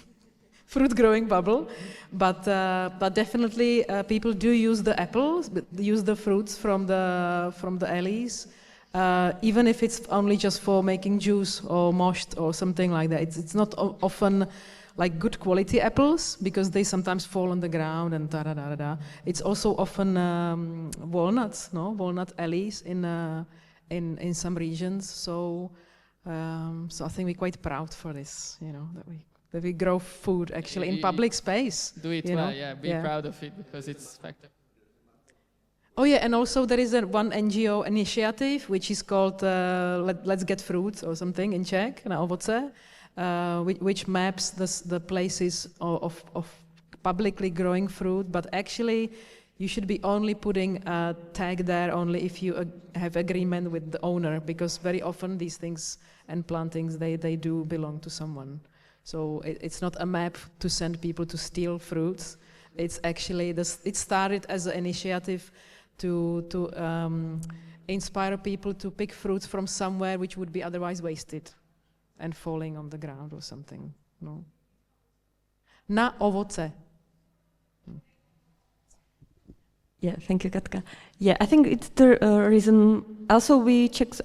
fruit growing bubble, but definitely people do use the apples, use the fruits from the alleys, even if it's only just for making juice or moshed or something like that. It's not often like good quality apples because they sometimes fall on the ground and da da da da. It's also often walnuts, walnut alleys in some regions. So I think we're quite proud for this, that we grow food actually in public space. Do it well, be proud of it because it's effective. Oh yeah, and also there is one NGO initiative which is called Let's Get Fruit or something in Czech, na ovoce, which maps the places of publicly growing fruit, but actually you should be only putting a tag there only if you have agreement with the owner, because very often these things and plantings, they do belong to someone. So it's not a map to send people to steal fruits. It's actually, it started as an initiative to inspire people to pick fruits from somewhere which would be otherwise wasted and falling on the ground or something. No. Na ovoce. Yeah, thank you, Katka. Yeah, I think it's the reason. Also, we Czechs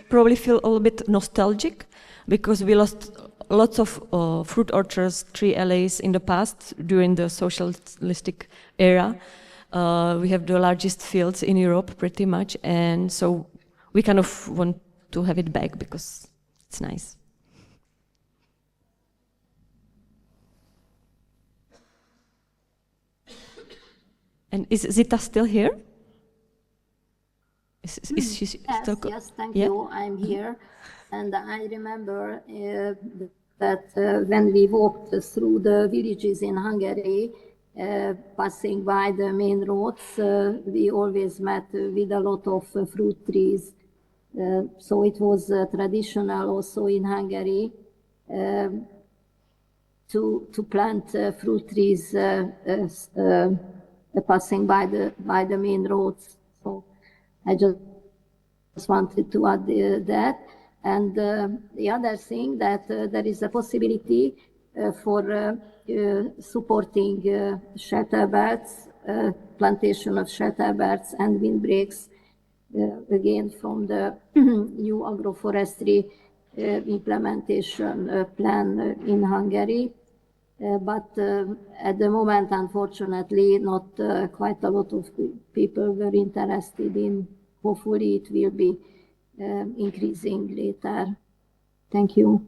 probably feel a little bit nostalgic because we lost lots of fruit orchards, tree alleys in the past during the socialistic era. We have the largest fields in Europe, pretty much, and so we kind of want to have it back because it's nice. And is Zita still here? Is she still? Yes, thank you. I'm here, and I remember that when we walked through the villages in Hungary, passing by the main roads, we always met with a lot of fruit trees. So it was traditional also in Hungary to plant fruit trees passing by the main roads. So I just wanted to add that. And the other thing that there is a possibility for supporting shelter beds, plantation of shelter beds and windbreaks, again from the new agroforestry implementation plan in Hungary. But at the moment, unfortunately, not quite a lot of people were interested in. Hopefully it will be increasing later. Thank you.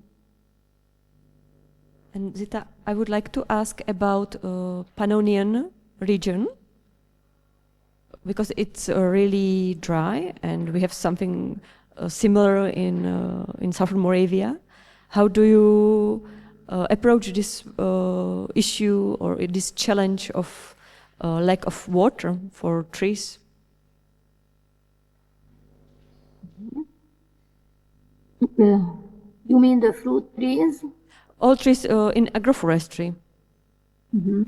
And Zita, I would like to ask about Pannonian region, because it's really dry and we have something similar in southern Moravia. How do you approach this issue or this challenge of lack of water for trees? You mean the fruit trees? All trees in agroforestry. Mm-hmm.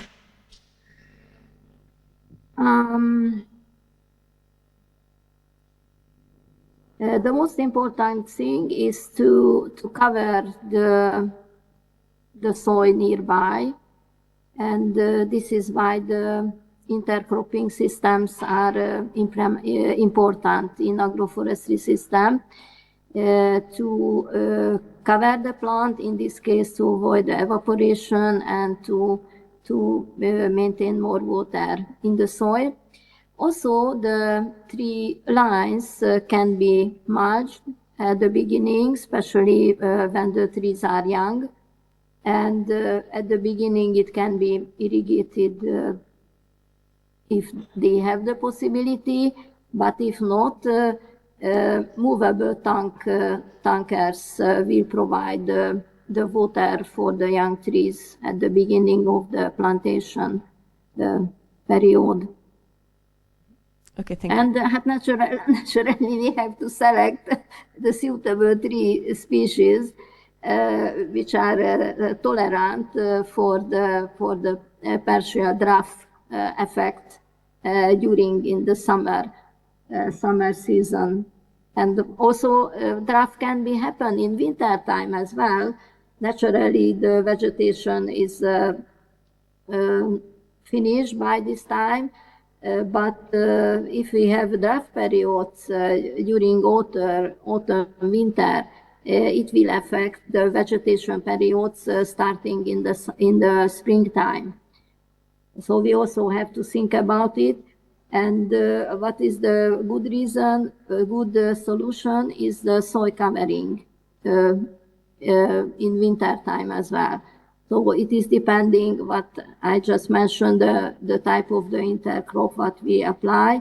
The most important thing is to cover the soil nearby, and this is why the intercropping systems are important in agroforestry system. To cover the plant, in this case to avoid evaporation and to maintain more water in the soil. Also, the tree lines can be mulched at the beginning, especially when the trees are young. And at the beginning, it can be irrigated if they have the possibility, but if not, movable tankers will provide the water for the young trees at the beginning of the plantation period. Okay, thank you. And naturally, we have to select the suitable tree species which are tolerant for the partial drought effect during in the summer season. And also drought can be happen in winter time as well. Naturally, the vegetation is finished by this time, but if we have drought periods during autumn, winter, it will affect the vegetation periods starting in the springtime. So we also have to think about it. And what is the good reason? A good solution is the soil covering in winter time as well. So it is depending what I just mentioned, the type of the intercrop what we apply,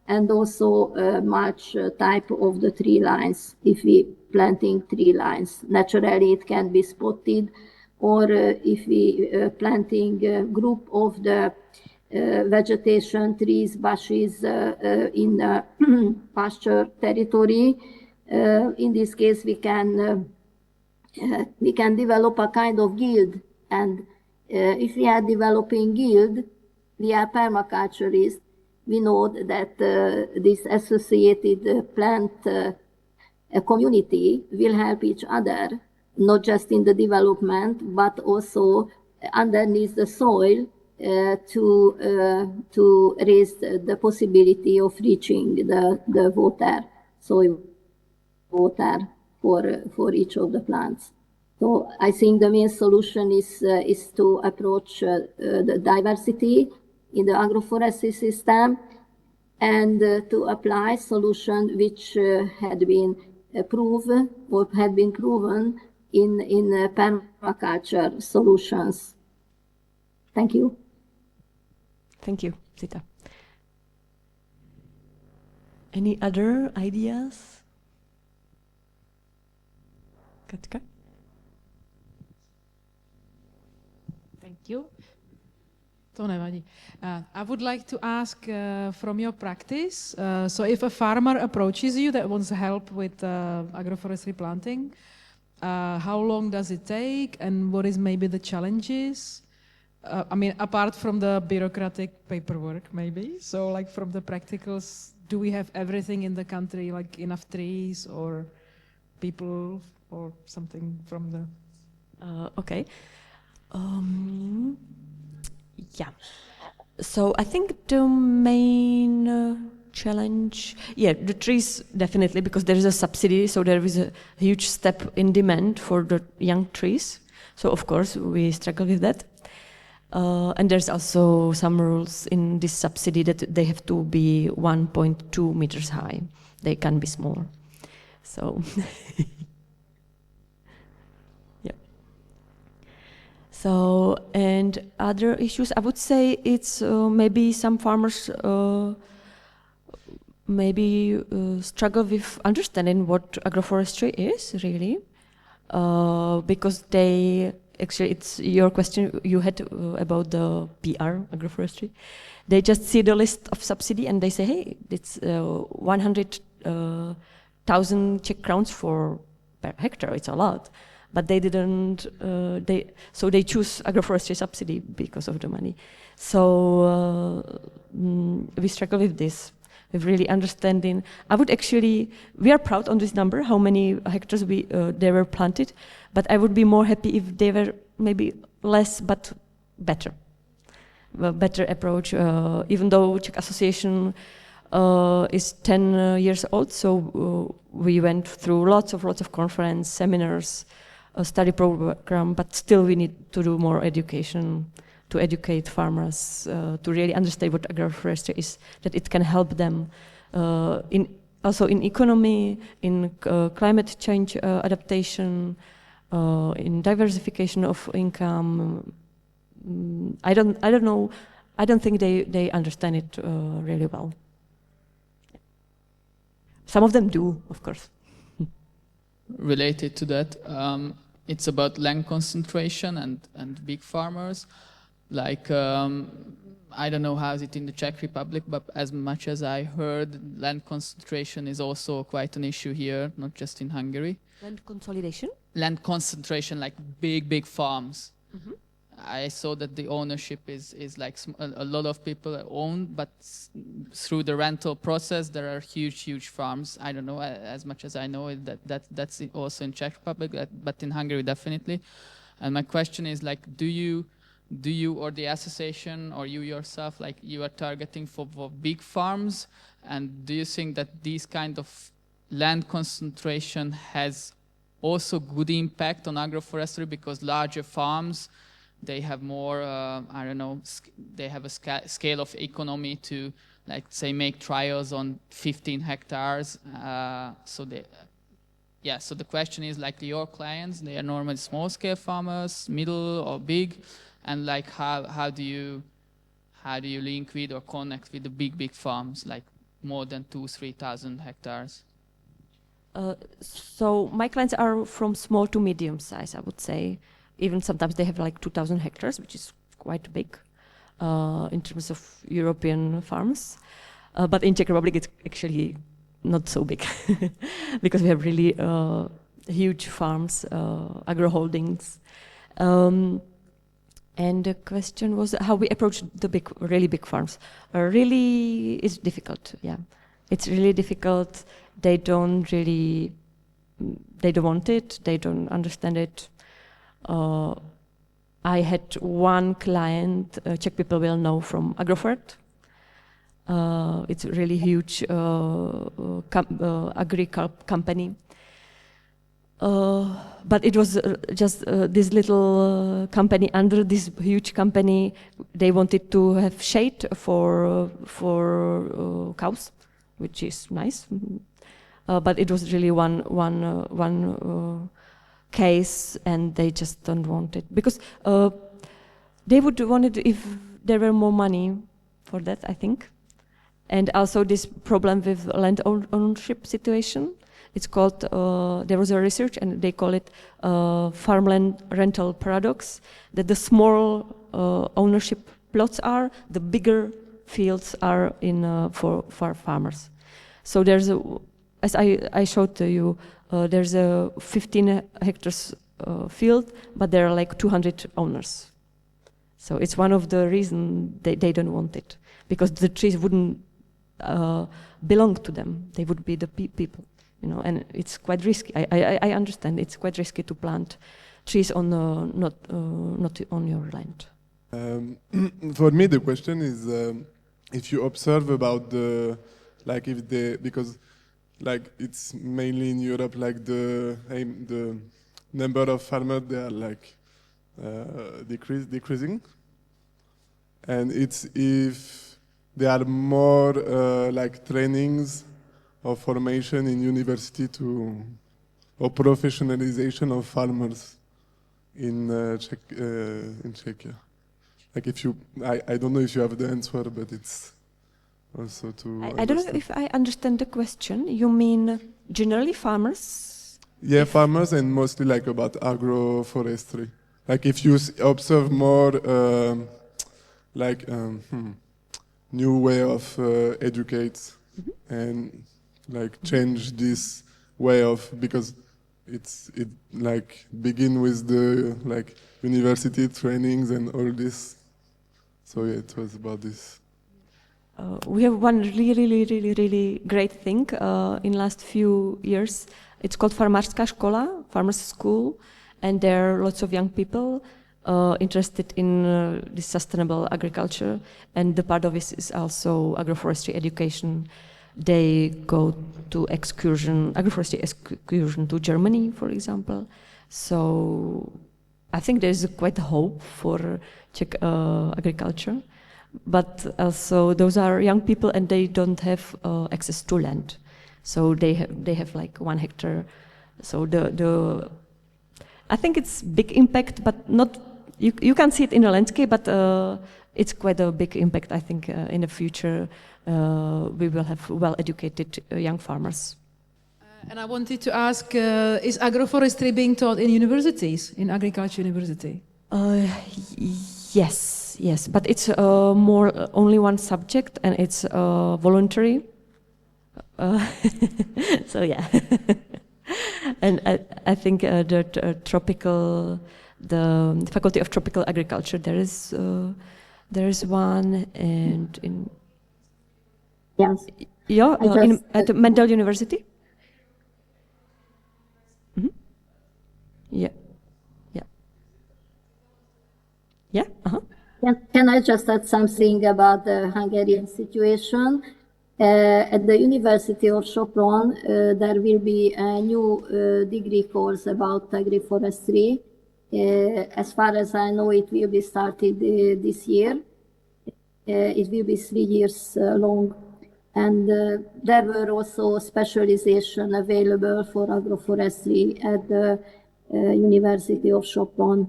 and also mulch type of the tree lines. If we planting tree lines, naturally it can be spotted, or if we planting a group of the vegetation, trees, bushes in pasture territory, in this case we can develop a kind of guild. And if we are developing guild, we are permaculturists, we know that this associated plant community will help each other, not just in the development, but also underneath the soil to raise the possibility of reaching the water, soil water for each of the plants. So I think the main solution is to approach the diversity in the agroforestry system, and to apply solutions which had been proven or had been proven in permaculture solutions. Thank you. Thank you, Zita. Any other ideas? Katka? Thank you. To nevadí. I would like to ask from your practice, so if a farmer approaches you that wants help with agroforestry planting, how long does it take, and what is maybe the challenges? I mean, apart from the bureaucratic paperwork, maybe. So, like from the practicals, do we have everything in the country, like enough trees or people or something from the? Okay. Yeah. So I think the main challenge, the trees definitely, because there is a subsidy, so there is a huge step in demand for the young trees. So of course we struggle with that. And there's also some rules in this subsidy that they have to be 1.2 meters high. They can be smaller. So, yeah. So, and other issues, I would say it's maybe some farmers struggle with understanding what agroforestry is really, because they. Actually, it's your question you had about the PR, agroforestry. They just see the list of subsidy and they say, hey, it's 100,000 Czech crowns per hectare. It's a lot. But they didn't, so they choose agroforestry subsidy because of the money. So we struggle with this, with really understanding. We are proud on this number, how many hectares they were planted. But I would be more happy if they were maybe less, but better. A better approach, even though Czech Association is 10 years old, so we went through lots of conference, seminars, a study program, but still we need to do more education to educate farmers, to really understand what agroforestry is, that it can help them also in economy, in climate change adaptation, in diversification of income. I don't know. I don't think they understand it really well. Some of them do, of course. Related to that, it's about land concentration and big farmers. Like, I don't know how is it in the Czech Republic, but as much as I heard, land concentration is also quite an issue here, not just in Hungary. Land consolidation? Land concentration, like big farms. Mm-hmm. I saw that the ownership is like a lot of people own, but through the rental process there are huge farms. I don't know, as much as I know it, that's also in Czech Republic, but in Hungary definitely. And my question is, like, do you or the association or you yourself, like, you are targeting for big farms, and do you think that these kind of land concentration has also good impact on agroforestry, because larger farms, they have more, I don't know, they have a scale of economy to, like, say, make trials on 15 hectares. So the question is, like, your clients, they are normally small-scale farmers, middle or big, and like how do you link with or connect with the big farms, like more than 2,000-3,000 hectares? So my clients are from small to medium size, I would say. Even sometimes they have like 2,000 hectares, which is quite big in terms of European farms. But in Czech Republic, it's actually not so big because we have really huge farms, agro holdings. And the question was how we approach the really big farms. Really, it's difficult. Yeah, it's really difficult. They don't want it. They don't understand it. I had one client, Czech people will know, from Agrofert. It's a really huge agri company. But it was just this little company under this huge company. They wanted to have shade for cows, which is nice. But it was really one case, and they just don't want it because they would want it if there were more money for that, I think. And also this problem with land ownership situation. It's called, there was a research and they call it farmland rental paradox, that the small ownership plots are, the bigger fields are for farmers. So there's as I showed to you, there's a 15 hectares field, but there are like 200 owners. So it's one of the reasons they don't want it, because the trees wouldn't belong to them. They would be the people. And it's quite risky. I understand it's quite risky to plant trees on not on your land. For me, the question is if you observe about because it's mainly in Europe, like the number of farmers, they are like decreasing, and it's if there are more like trainings or formation in university or professionalization of farmers in Czechia. Like I don't know if you have the answer, but it's also to. I don't know if I understand the question. You mean generally farmers? Yeah, farmers, and mostly like about agroforestry. Like if you observe more new way of educate and like change this way of, because it like begin with the like university trainings and all this. So yeah, it was about this. We have one really great thing in last few years. It's called Farmářská škola, farmers school, and there are lots of young people interested in this sustainable agriculture, and the part of it is also agroforestry education. They go to agroforestry excursion to Germany, for example. So I think there's quite hope for Czech agriculture, but also those are young people and they don't have access to land. So they have like 1 hectare. So I think it's big impact, but not you can see it in the landscape, but it's quite a big impact. I think in the future we will have well-educated young farmers. And I wanted to ask, is agroforestry being taught in universities, in agriculture university? Yes, but it's more only one subject, and it's voluntary. So yeah, and I think the tropical the Faculty of Tropical Agriculture. There is one, and in Yes. at the Mendel University. Mm-hmm. Yeah. Uh-huh. Can I just add something about the Hungarian situation? At the University of Sopron, there will be a new degree course about agroforestry. As far as I know, it will be started this year. It will be 3 years long. And there were also specialization available for agroforestry at the University of Sopron.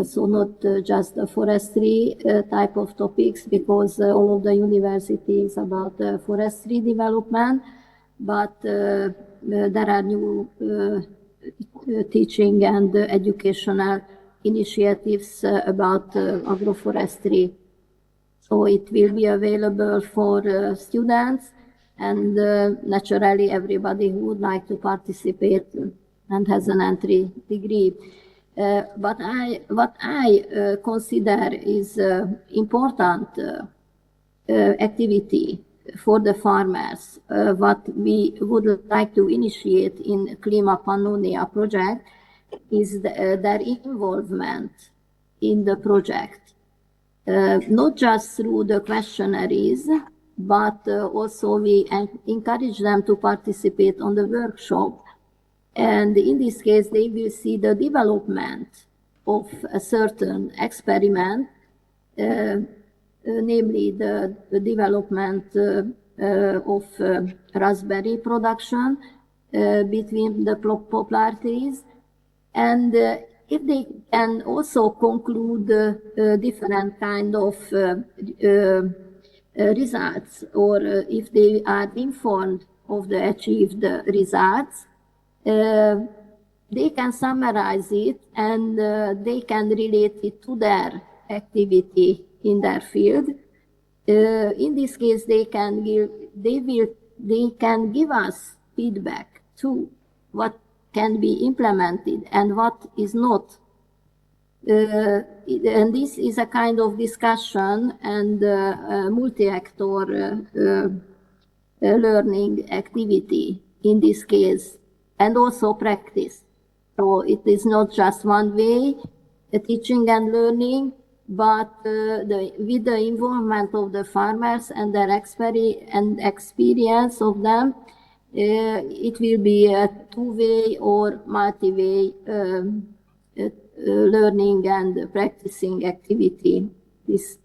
So not just the forestry type of topics, because all of the university is about forestry development, but there are new teaching and educational initiatives about agroforestry. So it will be available for students, and naturally everybody who would like to participate and has an entry degree. But what I consider is important activity for the farmers, what we would like to initiate in Klima Pannonia project, is their involvement in the project. Not just through the questionnaires, but also we encourage them to participate on the workshop. And in this case, they will see the development of a certain experiment, namely the development of raspberry production between the poplar trees. And if they can also conclude different kind of results, or if they are informed of the achieved results, they can summarize it, and they can relate it to their activity in their field. In this case, they can give us feedback to what can be implemented and what is not. And this is a kind of discussion and multi-actor learning activity in this case, and also practice. So it is not just one way, teaching and learning, but with the involvement of the farmers and their experience of them, it will be a two-way or multi-way learning and practicing activity. This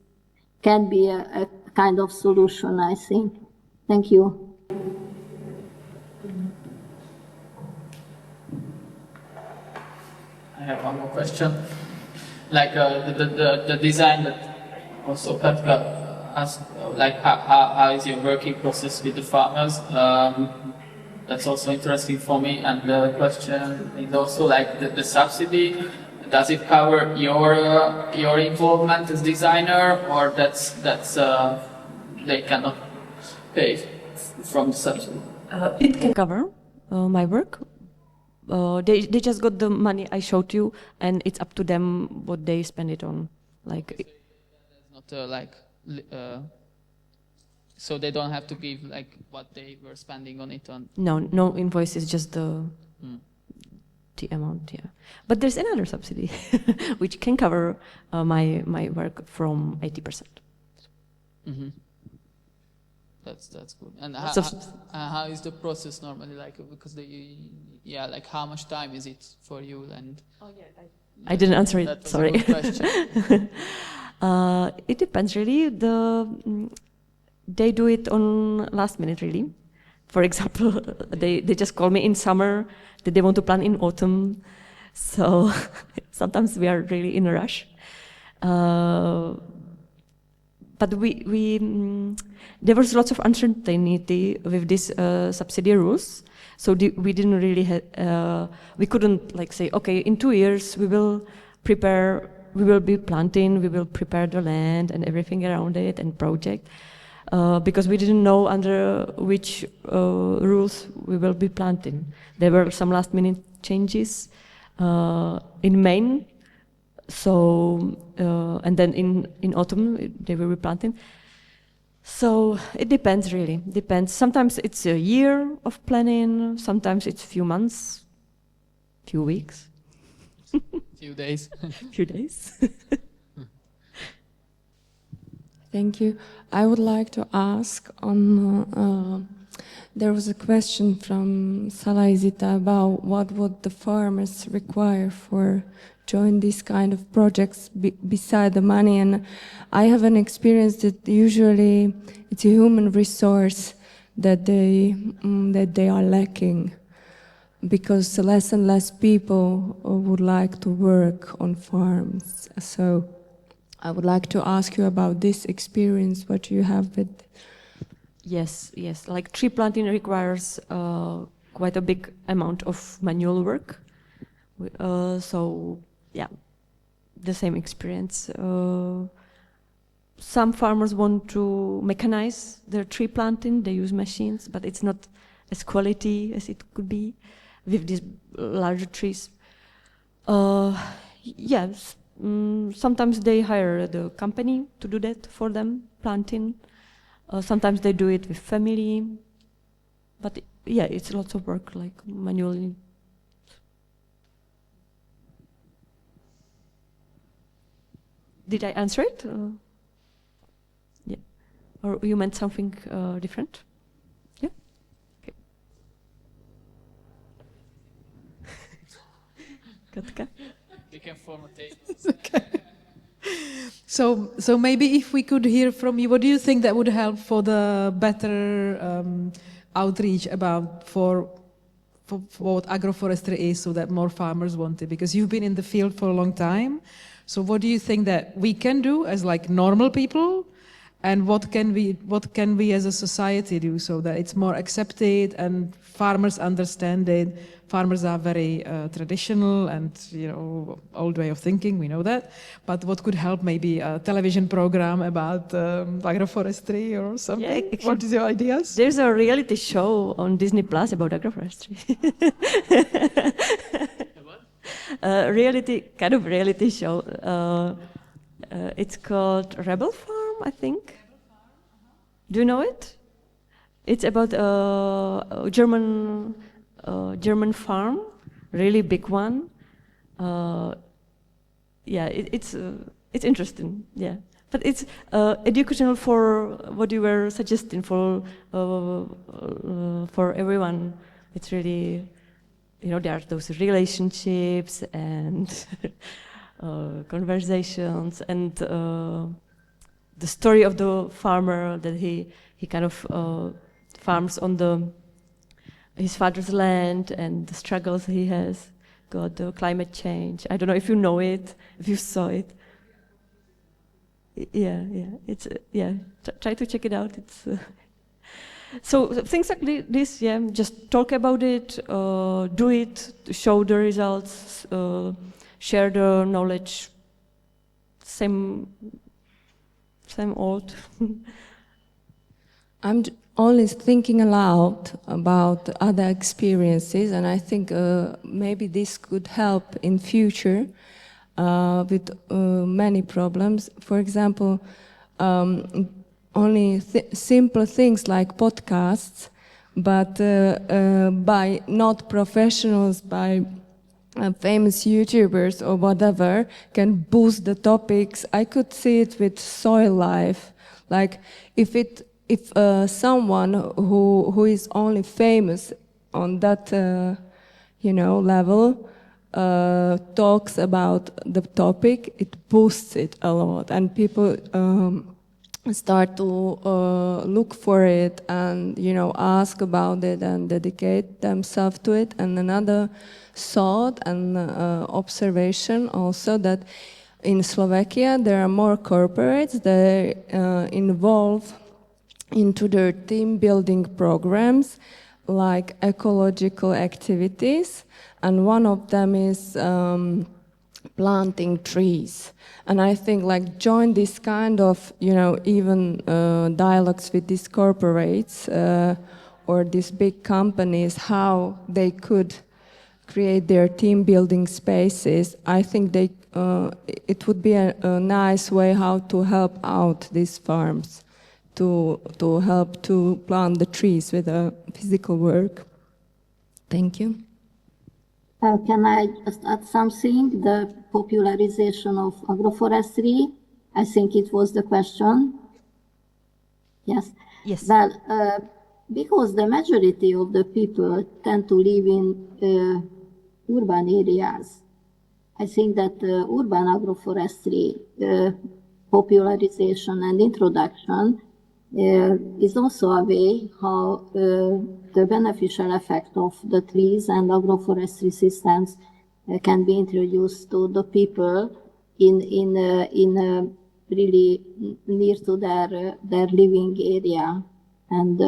can be a kind of solution, I think. Thank you. I have one more question. Like the design that also Petka asked, like how is your working process with the farmers? That's also interesting for me. And the question is also like the subsidy. Does it cover your involvement as designer, or that's they cannot pay from the subsidy? It can cover my work. They just got the money I showed you, and it's up to them what they spend it on. Like, not so they don't have to give like what they were spending on it on. No invoice is just the amount. Yeah, but there's another subsidy which can cover my work from 80%. Mm-hmm. That's good. And how is the process normally like? Because like how much time is it for you? And I didn't answer it. Sorry. A good question. It depends really. They do it on last minute really. For example, they just call me in summer that they want to plant in autumn. So sometimes we are really in a rush. But there was lots of uncertainty with these subsidy rules. So we didn't really we couldn't like say, okay, in 2 years we will be planting, we will prepare the land and everything around it and project. Because we didn't know under which rules we will be planting. There were some last minute changes. In Maine, So, and then in autumn, they will be planting. So it depends, really. Depends. Sometimes it's a year of planning. Sometimes it's a few months, few weeks. Few days. Few days. Thank you. I would like to ask on, there was a question from Salaizita about what would the farmers require for join these kind of projects beside the money, and I have an experience that usually it's a human resource that they are lacking, because less and less people would like to work on farms. So I would like to ask you about this experience, what you have with. Yes. Like tree planting requires quite a big amount of manual work. So yeah, the same experience. Some farmers want to mechanize their tree planting. They use machines, but it's not as quality as it could be with these larger trees. Yes, sometimes they hire the company to do that for them, planting. Sometimes they do it with family. But yeah, it's lots of work, like manually. Did I answer it? Yeah. Or you meant something different? Yeah? Okay. Katka? We can form a table. Okay. So maybe if we could hear from you, what do you think that would help for the better outreach about for what agroforestry is, so that more farmers want it? Because you've been in the field for a long time. So what do you think that we can do as like normal people, and what can we as a society do so that it's more accepted and farmers understand it? Farmers are very traditional and, old way of thinking, we know that. But what could help, maybe a television program about agroforestry or something? Yeah, actually, what is your ideas? There's a reality show on Disney Plus about agroforestry. Kind of reality show. It's called Rebel Farm, I think. Do you know it? It's about a German farm, really big one. It's interesting. Yeah, but it's educational for what you were suggesting for everyone. It's really. There are those relationships and conversations, and the story of the farmer that he kind of farms on his father's land, and the struggles he has got, the climate change. I don't know if you know it, if you saw it. Yeah, it's try to check it out. It's. So things like this, yeah, just talk about it, do it, show the results, share the knowledge. Same old. I'm only thinking aloud about other experiences, and I think maybe this could help in future with many problems. For example, only simple things like podcasts, but by not professionals, by famous YouTubers or whatever, can boost the topics. I could see it with soil life. Like if someone who is only famous on that level talks about the topic, it boosts it a lot, and people start to look for it and ask about it and dedicate themselves to it. And another thought and observation also, that in Slovakia there are more corporates that involve into their team building programs like ecological activities, and one of them is planting trees. And I think join this kind of, even dialogues with these corporates or these big companies, how they could create their team building spaces, I think it would be a nice way how to help out these farms, to help to plant the trees with a physical work. Thank you. Can I just add something? The popularization of agroforestry, I think it was the question. Yes? Yes. Well, because the majority of the people tend to live in urban areas, I think that urban agroforestry popularization and introduction is also a way how the beneficial effect of the trees and agroforestry systems can be introduced to the people in really near to their living area, and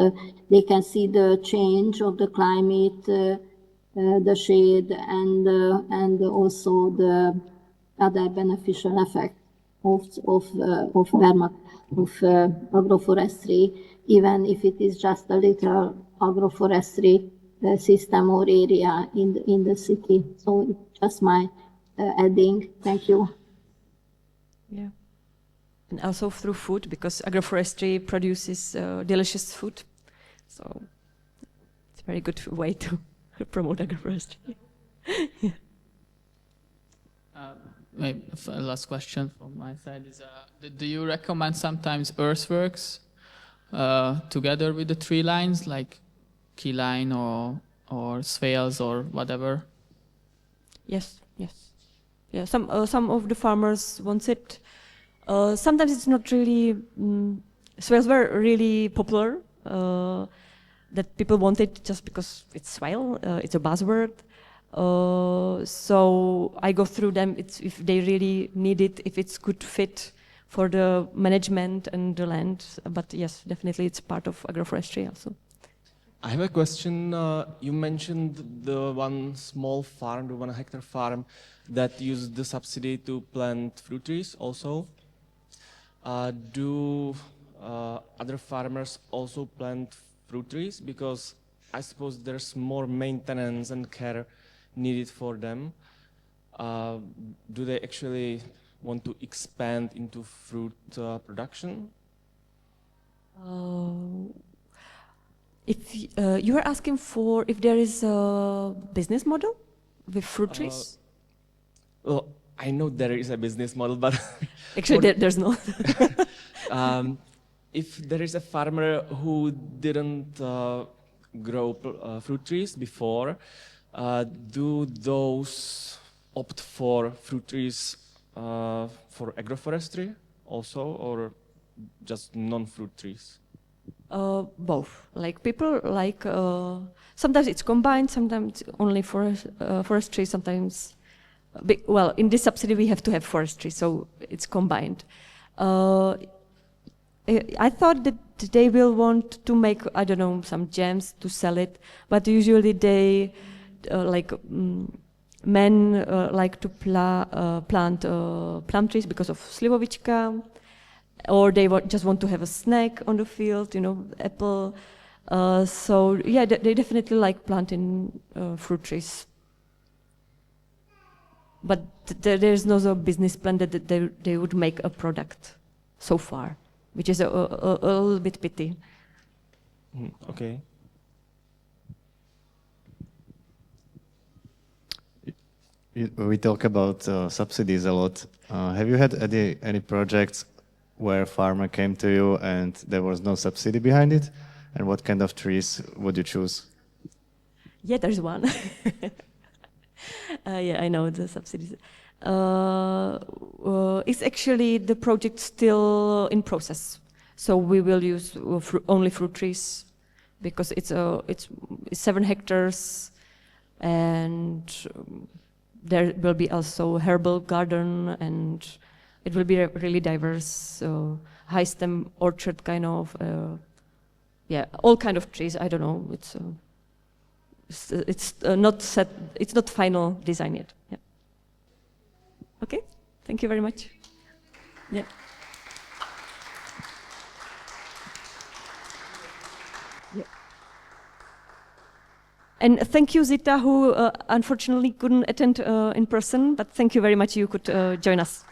they can see the change of the climate, the shade, and also the other beneficial effect of agroforestry, even if it is just a little agroforestry system or area in the city. So it's just my adding. Thank you. Yeah. And also through food, because agroforestry produces delicious food. So it's a very good way to promote agroforestry. Yeah. Maybe a last question from my side is, do you recommend sometimes earthworks together with the tree lines, like key line or swales or whatever? Yes, yes. Yeah, some of the farmers want it. Sometimes it's not really, swales were really popular, that people want it just because it's swale, it's a buzzword. So I go through them if they really need it, if it's good fit for the management and the land. But yes, definitely it's part of agroforestry also. I have a question. You mentioned the one small farm, the 1 hectare farm that used the subsidy to plant fruit trees also. Do other farmers also plant fruit trees? Because I suppose there's more maintenance and care needed for them. Do they actually want to expand into fruit production? If you are asking for if there is a business model with fruit trees? Well, I know there is a business model, but Actually, there's not. If there is a farmer who didn't grow fruit trees before, do those opt for fruit trees for agroforestry also, or just non-fruit trees? Both. Like people like, sometimes it's combined, sometimes only forestry, sometimes, well, in this subsidy we have to have forestry, so it's combined. I thought that they will want to make, I don't know, some jams to sell it, but usually they, men like to plant plum trees because of slivovička, or they just want to have a snack on the field, you know, apple. So yeah, they definitely like planting fruit trees. But there's no business plan that they would make a product so far, which is a little bit pity. Okay. We talk about subsidies a lot. Have you had any projects where farmer came to you and there was no subsidy behind it? And what kind of trees would you choose? Yeah, there's one. Yeah, I know the subsidies. It's actually the project still in process. So we will use only fruit trees because it's 7 hectares, and there will be also herbal garden, and it will be really diverse, high stem orchard kind of, yeah, all kind of trees. I don't know. It's not set. It's not final design yet. Yeah. Okay. Thank you very much. Yeah. And thank you, Zita, who unfortunately couldn't attend in person, but thank you very much you could join us.